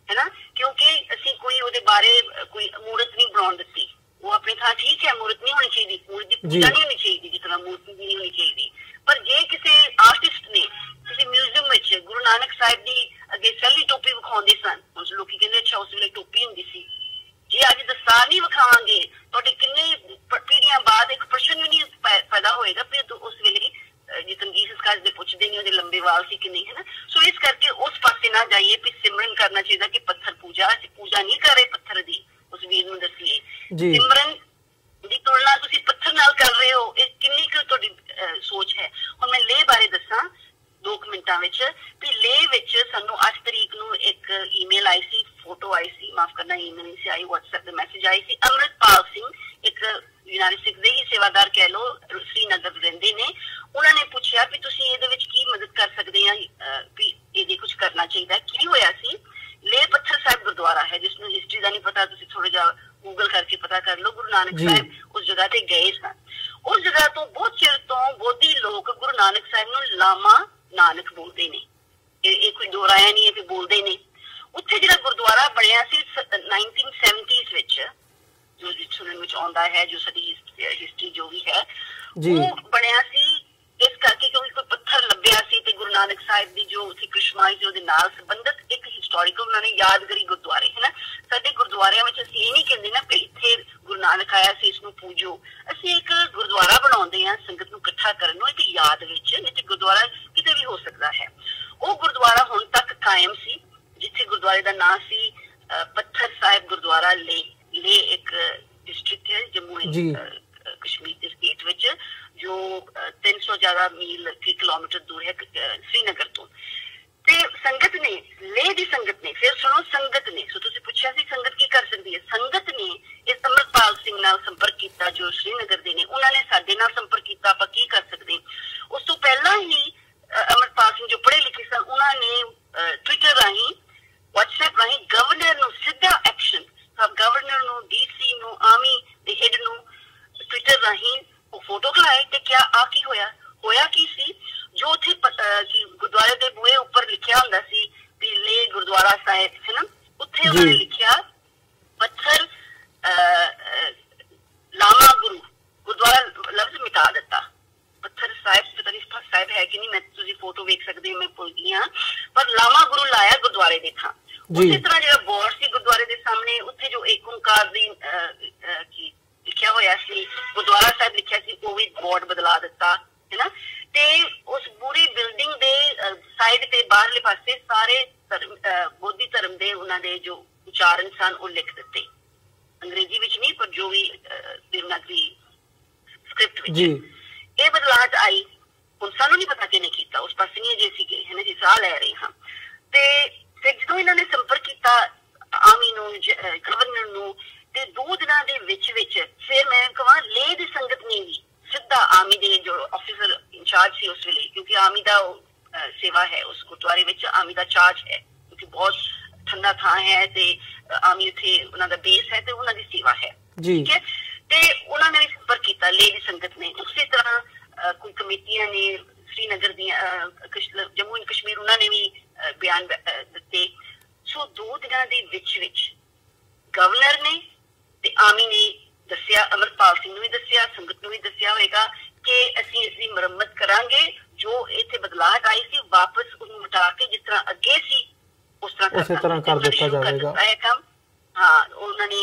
ਹੈਨਾ, ਕਿਉਂਕਿ ਅਸੀਂ ਕੋਈ ਉਹਦੇ ਬਾਰੇ ਕੋਈ ਮੂਰਤ ਨਹੀਂ ਬਣਾਉਣ ਦਿੱਤੀ। ਉਹ ਆਪਣੀ ਥਾਂ ਠੀਕ ਹੈ, ਮੂਰਤ ਨਹੀਂ ਹੋਣੀ ਚਾਹੀਦੀ, ਮੂਰਤ ਦੀ ਪੂਜਾ ਨਹੀਂ ਹੋਣੀ ਚਾਹੀਦੀ ਜਿਸ ਤਰ੍ਹਾਂ ਮੂਰਤੀ ਦੀ ਨਹੀਂ ਹੋਣੀ ਚਾਹੀਦੀ। ਪਰ ਜੇ ਕਿਸੇ ਆਰਟਿਸਟ ਨੇ ਕਿਸੇ ਮਿਊਜ਼ੀਅਮ ਵਿੱਚ ਗੁਰੂ ਨਾਨਕ ਸਾਹਿਬ ਦੀ ਅੱਗੇ ਸੈਲੀ ਟੋਪੀ ਵਿਖਾਉਂਦੇ ਸਨ, ਉਸ ਲੋਕੀ ਕਹਿੰਦੇ ਅੱਛਾ ਉਸ ਵੇਲੇ ਟੋਪੀ ਹੁੰਦੀ ਸੀ। ਜੇ ਅੱਜ ਦਸਤਾਰ ਨਹੀਂ ਵਿਖਾਵਾਂਗੇ ਤੁਹਾਡੇ ਕਿੰਨੇ ਪੀੜ੍ਹੀਆਂ ਬਾਅਦ ਇੱਕ ਪ੍ਰਸ਼ਨ ਵੀ ਨਹੀਂ ਪੈਦਾ ਹੋਏਗਾ ਵੀ ਉਸ ਵੇਲੇ ਜੇ ਤੰਗੀਰ ਸੰਸਕਾਰ ਦੇ ਪੁੱਛਦੇ ਨਹੀਂ ਉਹਦੇ ਲੰਬੇ ਵਾਲ ਸੀ ਕਿ ਨਹੀਂ, ਹੈ ਨਾ। ਸੋ ਇਸ ਕਰਕੇ ਉਸ ਪਾਸੇ ਨਾ ਜਾਈਏ ਵੀ ਸਿਮਰਨ ਕਰਨਾ ਚਾਹੀਦਾ ਕਿ ਪੱਥਰ ਪੂਜਾ, ਅਸੀਂ ਪੂਜਾ ਨਹੀਂ ਕਰ ਰਹੇ ਪੱਥਰ ਦੀ। ਉਸ ਵੀਰ ਨੂੰ ਦੱਸੀਏ ਸਿਮਰਨ ਦੀ ਤੁਲਨਾ ਤੁਸੀਂ ਪੱਥਰ ਨਾਲ ਕਰ ਰਹੇ ਹੋ, ਇਹ ਕਿੰਨੀ ਕੁ ਤੁਹਾਡੀ ਸੋਚ ਹੈ। ਹੁਣ ਮੈਂ ਲੇਹ ਬਾਰੇ ਦੱਸਾਂ 2 ਮਿੰਟਾਂ ਵਿੱਚ ਵੀ ਲੇਹ ਵਿੱਚ ਸਾਨੂੰ 8 ਤਰੀਕ ਨੂੰ ਇੱਕ ਈਮੇਲ ਆਈ ਸੀ, ਫੋਟੋ ਆਈ ਸੀ, ਮਾਫ ਕਰਨਾ ਈਮੇਲ ਨਹੀਂ ਸੀ ਆਈ, WhatsApp ਤੇ ਮੈਸੇਜ ਆਈ ਸੀ। ਅੰਮ੍ਰਿਤਪਾਲ ਸਿੰਘ ਇੱਕ ਯੂਨਾਈਟਿਡ ਸਿੱਖ ਦੇ ਹੀ ਸੇਵਾਦਾਰ ਕਹਿ ਲਓ, ਸ੍ਰੀਨਗਰ ਰਹਿੰਦੇ ਨੇ। ਉਹਨਾਂ ਨੇ ਪੁੱਛਿਆ ਵੀ ਤੁਸੀਂ ਇਹਦੇ ਵਿੱਚ ਕੀ ਮਦਦ ਕਰ ਸਕਦੇ ਆ, ਵੀ ਇਹਦੇ ਕੁਝ ਕਰਨਾ ਚਾਹੀਦਾ। ਕੀ ਹੋਇਆ ਸੀ, ਲੇਹ ਪੱਥਰ ਸਾਹਿਬ ਗੁਰਦੁਆਰਾ ਹੈ, ਜਿਸਨੂੰ ਹਿਸਟਰੀ ਦਾ ਨਹੀਂ ਪਤਾ ਤੁਸੀਂ ਥੋੜਾ ਜਿਹਾ ਗੂਗਲ ਕਰਕੇ ਪਤਾ ਕਰ ਲਓ। ਗੁਰੂ ਨਾਨਕ ਸਾਹਿਬ ਉਸ ਜਗ੍ਹਾ ਤੇ ਗਏ ਸਨ। ਉਸ ਜਗ੍ਹਾ ਤੋਂ ਬਹੁਤ ਚਿਰ ਤੋਂ ਬੋਧੀ ਲੋਕ ਗੁਰੂ ਨਾਨਕ ਸਾਹਿਬ ਨੂੰ ਲਾਮਾ ਨਾਨਕ ਬੋਲਦੇ ਨੇ, ਇਹ ਕੋਈ ਦੋਹਰਾਇਆ ਨਹੀਂ ਹੈ ਕਿ ਬੋਲਦੇ ਨੇ। ਉੱਥੇ ਜਿਹੜਾ ਗੁਰਦੁਆਰਾ ਬਣਿਆ ਸੀ 1970s ਵਿੱਚ, ਜੋ ਸੁਣਨ ਵਿੱਚ ਆਉਂਦਾ ਹੈ, ਜੋ ਸਾਡੀ ਹਿਸਟਰੀ ਜੋ ਵੀ ਹੈ ਉਹ ਬਣਿਆ ਸੀ ਇਸ ਕਰਕੇ ਕਿਉਂਕਿ ਕੋਈ ਪੱਥਰ ਲੱਭਿਆ ਸੀ ਤੇ ਗੁਰੂ ਨਾਨਕ ਸਾਹਿਬ ਦੀ ਜੋ ਉੱਥੇ ਕ੍ਰਿਸ਼ਮਾਈ ਸੀ ਉਹਦੇ ਨਾਲ ਸੰਬੰਧਿਤ ਇੱਕ ਹਿਸਟੋਰੀਕਲ ਉਹਨਾਂ ਨੇ ਯਾਦਗਾਰੀ ਗੁਰਦੁਆਰੇ, ਹੈ ਨਾ। ਸਾਡੇ ਗੁਰਦੁਆਰਿਆਂ ਵਿੱਚ ਅਸੀਂ ਇਹ ਨਹੀਂ ਕਹਿੰਦੇ ਨਾ ਕਿ ਇੱਥੇ ਗੁਰੂ ਨਾਨਕ ਆਇਆ ਸੀ ਇਸ ਨੂੰ ਪੂਜੋ, ਅਸੀਂ ਇੱਕ ਗੁਰਦੁਆਰਾ ਬਣਾਉਂਦੇ ਹਾਂ ਸੰਗਤ ਨੂੰ ਇਕੱਠਾ ਕਰਨ ਨੂੰ, ਇੱਕ ਯਾਦ ਵਿੱਚ, ਨਹੀਂ ਤੇ ਗੁਰਦੁਆਰਾ ਕਿਤੇ ਵੀ ਹੋ ਸਕਦਾ ਹੈ। ਉਹ ਗੁਰਦੁਆਰਾ ਹੁਣ ਤੱਕ ਕਾਇਮ ਸੀ, ਜਿੱਥੇ ਗੁਰਦੁਆਰੇ ਦਾ ਨਾਂ ਸੀ ਪੱਥਰ ਸਾਹਿਬ ਗੁਰਦੁਆਰਾ ਲੇਹ ਇੱਕ ਡਿਸਟ੍ਰਿਕਟ ਹੈ ਜੰਮੂ ਕਸ਼ਮੀਰ ਦੇ ਸਟੇਟ ਵਿੱਚ, ਜੋ 300 ਜ਼ਿਆਦਾ ਮੀਲ ਕਿਲੋਮੀਟਰ ਦੂਰ ਹੈ ਸ੍ਰੀਨਗਰ ਤੋਂ। ਤੇ ਸੰਗਤ ਨੇ, ਲੇਹ ਦੀ ਸੰਗਤ ਨੇ, ਫਿਰ ਸੁਣੋ ਸੰਗਤ ਨੇ, ਸੋ ਤੁਸੀਂ ਪੁੱਛਿਆ ਸੀ ਸੰਗਤ ਕੀ ਕਰ ਸਕਦੀ ਹੈ। ਸੰਗਤ ਨੇ ਇਸ ਅੰਮ੍ਰਿਤਪਾਲ ਸਿੰਘ ਨਾਲ ਸੰਪਰਕ ਕੀਤਾ ਜੋ ਸ੍ਰੀਨਗਰ ਦੇ ਨੇ, ਉਹਨਾਂ ਨੇ ਸਾਡੇ ਨਾਲ ਸੰਪਰਕ ਕੀਤਾ ਆਪਾਂ ਕੀ ਕਰ ਸਕਦੇ। ਉਸ ਤੋਂ ਪਹਿਲਾਂ ਹੀ ਅੰਮ੍ਰਿਤਪਾਲ ਸਿੰਘ ਜੋ ਪੜ੍ਹੇ ਲਿਖੇ ਸਨ, ਉਹਨਾਂ ਨੇ ਟਵਿੱਟਰ ਰਾਹੀਂ, WhatsApp ਰਾਹੀਂ ਗਵਰਨਰ ਨੂੰ ਸਿੱਧਾ ਐਕਸ਼ਨ, ਗਵਰਨਰ ਨੂੰ, DC ਨੂੰ, ਆਰਮੀ ਦੇ ਹੈਡ ਨੂੰ ਟਵਿੱਟਰ ਰਾਹੀਂ ਫੋਟੋ ਖਿਲਾਏ। ਤੇ ਕਿਆ ਆ ਕੀ ਹੋਇਆ, ਹੋਇਆ ਕੀ ਸੀ, ਜੋ ਉੱਥੇ ਗੁਰਦੁਆਰੇ ਦੇ ਬੂਹੇ ਉੱਪਰ ਲਿਖਿਆ ਹੁੰਦਾ ਸੀ ਵੀ ਲੇਹ ਗੁਰਦੁਆਰਾ ਸਾਹਿਬ, ਹੈ ਨਾ, ਉੱਥੇ ਉਹਨਾਂ ਨੇ ਲਿਖਿਆ ਪੱਥਰ ਲਾਮਾ ਗੁਰੂ, ਗੁਰਦੁਆਰਾ ਲਫ਼ਜ਼ ਮਿਟਾ ਦਿੱਤਾ। ਪੱਥਰ ਸਾਹਿਬ ਪਤਾ ਨਹੀਂ ਸਾਹਿਬ ਹੈ ਕਿ ਨਹੀਂ, ਮੈਂ ਤੁਸੀਂ ਫੋਟੋ ਵੇਖ ਸਕਦੇ ਹੋ, ਮੈਂ ਭੁੱਲ ਗਈ ਹਾਂ, ਪਰ ਲਾਮਾ ਗੁਰੂ ਲਾਇਆ ਗੁਰਦੁਆਰੇ ਦੇ ਥਾਂ। ਉਸੇ ਤਰ੍ਹਾਂ ਜਿਹੜਾ ਬੋਰਡ ਸੀ ਗੁਰਦੁਆਰੇ ਦੇ ਸਾਹਮਣੇ, ਉੱਥੇ ਜੋ ਏਕ ਓਂਕਾਰ ਦੀ ਕੀ ਲਿਖਿਆ ਹੋਇਆ ਸੀ, ਗੁਰਦੁਆਰਾ ਸਾਹਿਬ ਲਿਖਿਆ ਸੀ, ਉਹ ਵੀ ਬੋਰਡ ਬਦਲਾ ਦਿੱਤਾ ਹੈ ਨਾ। ਤੇ ਉਸ ਪੂਰੀ ਬਿਲਡਿੰਗ ਦੇ ਸਾਈਡ ਤੇ ਬਾਹਰਲੇ ਪਾਸੇ ਸਾਰੇ ਬੋਧੀ ਧਰਮ ਦੇ ਉਹਨਾਂ ਦੇ ਜੋ ਉਚਾਰਨ ਸਨ ਉਹ ਲਿਖ ਦਿੱਤੇ, ਅੰਗਰੇਜ਼ੀ ਵਿੱਚ ਨਹੀਂ ਪਰ ਜੋ ਵੀ ਦੇਵਨਾਗਰੀ ਸਕ੍ਰਿਪਟ ਵਿੱਚ। ਇਹ ਬਦਲਾਹਟ ਆਈ, ਹੁਣ ਸਾਨੂੰ ਨਹੀਂ ਪਤਾ ਕਿਹਨੇ ਕੀਤਾ, ਉਸ ਪਾਸੇ ਨਹੀਂ ਅਜੇ ਅਸੀਂ ਗਏ ਹੈ ਨਾ ਜੀ, ਸਾਹ ਲੈ ਰਹੇ ਹਾਂ। ਤੇ ਫਿਰ ਜਦੋਂ ਇਹਨਾਂ ਨੇ ਸੰਪਰਕ ਕੀਤਾ ਆਰਮੀ ਨੂੰ, ਗਵਰਨਰ ਨੂੰ, ਤੇ 2 ਦਿਨਾਂ ਦੇ ਵਿੱਚ ਫਿਰ ਮੈਂ ਕਹਾਂ ਲੇਹ ਦੀ ਸੰਗਤ ਨੇ ਵੀ ਸਿੱਧਾ ਆਰਮੀ ਦੇ ਜੋ ਆਫਿਸਰ ਇੰਚਾਰਜ ਸੀ ਉਸ ਵੇਲੇ, ਕਿਉਂਕਿ ਆਰਮੀ ਦਾ ਸੇਵਾ ਹੈ ਉਸ ਗੁਰਦੁਆਰੇ ਵਿੱਚ, ਆਰਮੀ ਦਾ ਚਾਰਜ ਹੈ, ਕਿਉਂਕਿ ਬਹੁਤ ਠੰਡਾ ਥਾਂ ਹੈ ਤੇ ਆਰਮੀ ਉੱਥੇ ਉਹਨਾਂ ਦਾ ਬੇਸ ਹੈ ਤੇ ਉਹਨਾਂ ਦੀ ਸੇਵਾ ਹੈ, ਠੀਕ ਹੈ। ਤੇ ਉਹਨਾਂ ਨੇ ਵੀ ਸੰਪਰਕ ਕੀਤਾ ਲੇਹ ਦੀ ਸੰਗਤ ਨੇ। ਉਸੇ ਤਰ੍ਹਾਂ ਕੋਈ ਕਮੇਟੀਆਂ ਨੇ श्रीनगर जम्मू एंड कश्मीर उन्होंने भी बयान दिते। सो 2 दिनों के विच गवर्नर ने ते आर्मी ने दसिया, अमरपाल सिंह ने भी दसिया, संगत ने भी दसिया होगा कि असीं इसकी मुरम्मत करांगे, जो इत्थे बदलाव आई सी वापस उन्हें मिटा के जिस तरह अगे सी उस तरह कर दिता जाएगा। हाँ, उन्होंने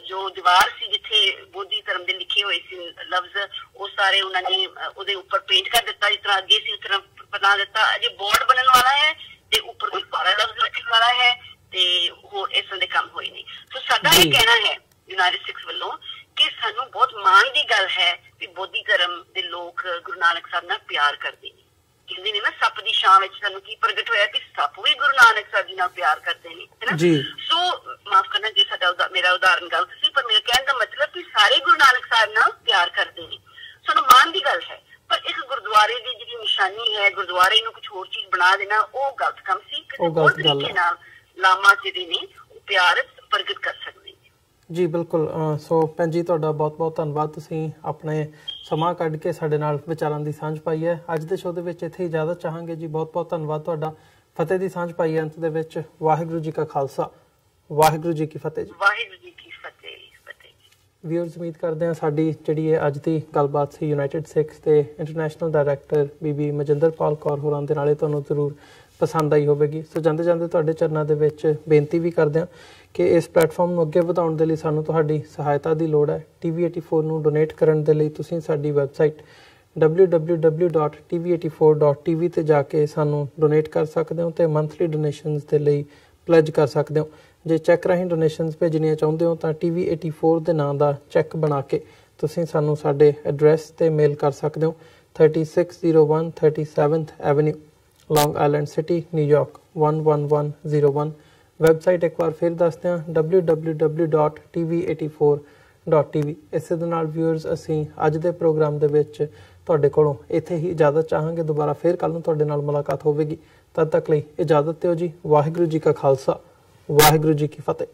जो दीवार सी जिथे बोधी धर्म के लिखे हुए सी लफ्ज वो सारे उन्होंने उहदे उपर पेंट कर दिता जिस तरह अगे सी उस तरह बना दिता। अजे बोर्ड बनने वाला है ते उपर कोई सारा लफ्ज लिखने वाला है ते होर इस तरह के काम होए नहीं। तो साडा ये कहना है यूनाइटेड सिक्स वालों कि सानू बहुत मान की गल है कि बोधी धर्म के लोग गुरु नानक साहब नाल प्यार करते हैं। कहते ने ना सप की छां विच सानू की प्रगट होया कि सप भी गुरु नानक साहब जी नाल प्यार करते हैं, है ना। सो माफ करना जे साडा मेरा उदाहरण गलत सी, पर मेरे कहने का मतलब कि सारे गुरु नानक साहब नाल प्यार करते हैं, सानू मान की गल है। पर एक गुरुद्वारे की जिहड़ी निशानी है, गुरुद्वारे नूं कुछ होर चीज बना देना वो गलत काम सी। किसी होर तरीके नाल लामा जिहड़े ने प्यार प्रगट कर सकते जी। बिल्कुल। सो भैन जी तुहाडा बहुत बहुत धन्नवाद, तुसीं अपने समा कढ के साडे नाल विचारां दी सांझ पाई है। अज दे शो दे विच इत्थे इजाजत चाहांगे जी। बहुत बहुत धन्नवाद तुहाडा। फतेह दी सांझ पाई है अंत दे विच। वाहिगुरू जी का खालसा, वाहिगुरू जी की फतेह जी। वाहिगुरू जी की फतेह। व्यूअर्स, उम्मीद करते हैं साडी जिहड़ी है अज दी गलबात सी यूनाइटेड सिक्स ते इंटरनेशनल डायरैक्टर बीबी मजिंदरपाल कौर होरां दे नाले तुहानूं जरूर पसंद आई होगी। सो जांदे जांदे तुहाडे चरनां दे विच बेनती भी करदे हां कि इस प्लेटफॉर्म नूं अगे वधाउण दे लई सानूं तुहाडी सहायता की लोड़ है। TV84 नूं डोनेट करन दे लई तुसीं साडी वैबसाइट www.tv84.tv ते जाके सानूं डोनेट कर सकदे हो ते मंथली डोनेशनस दे लई प्लेज कर सकदे हो। जे चैक राहीं डोनेशनस भेजणीਆਂ चाहुंदे हो तां TV84 ਦੇ ਨਾਂ ਦਾ चैक बना के तुसीं सानूं साडे एड्रैस ते मेल कर सकदे हो। 3601 37th Avenue, long island city, New York 11101। Website एक बार फिर दसते हैं www.tv84.tv। इस दे नाल व्यूअर्स असीं अज दे प्रोग्राम दे विच तुहाडे कोलों इत्थे ही इजाजत चाहांगे। दोबारा फिर कल नूं तुहाडे नाल मुलाकात होवेगी। तद तक लई इजाजत दिओ जी। वाहिगुरू जी का खालसा, वाहिगुरू जी की फतेह।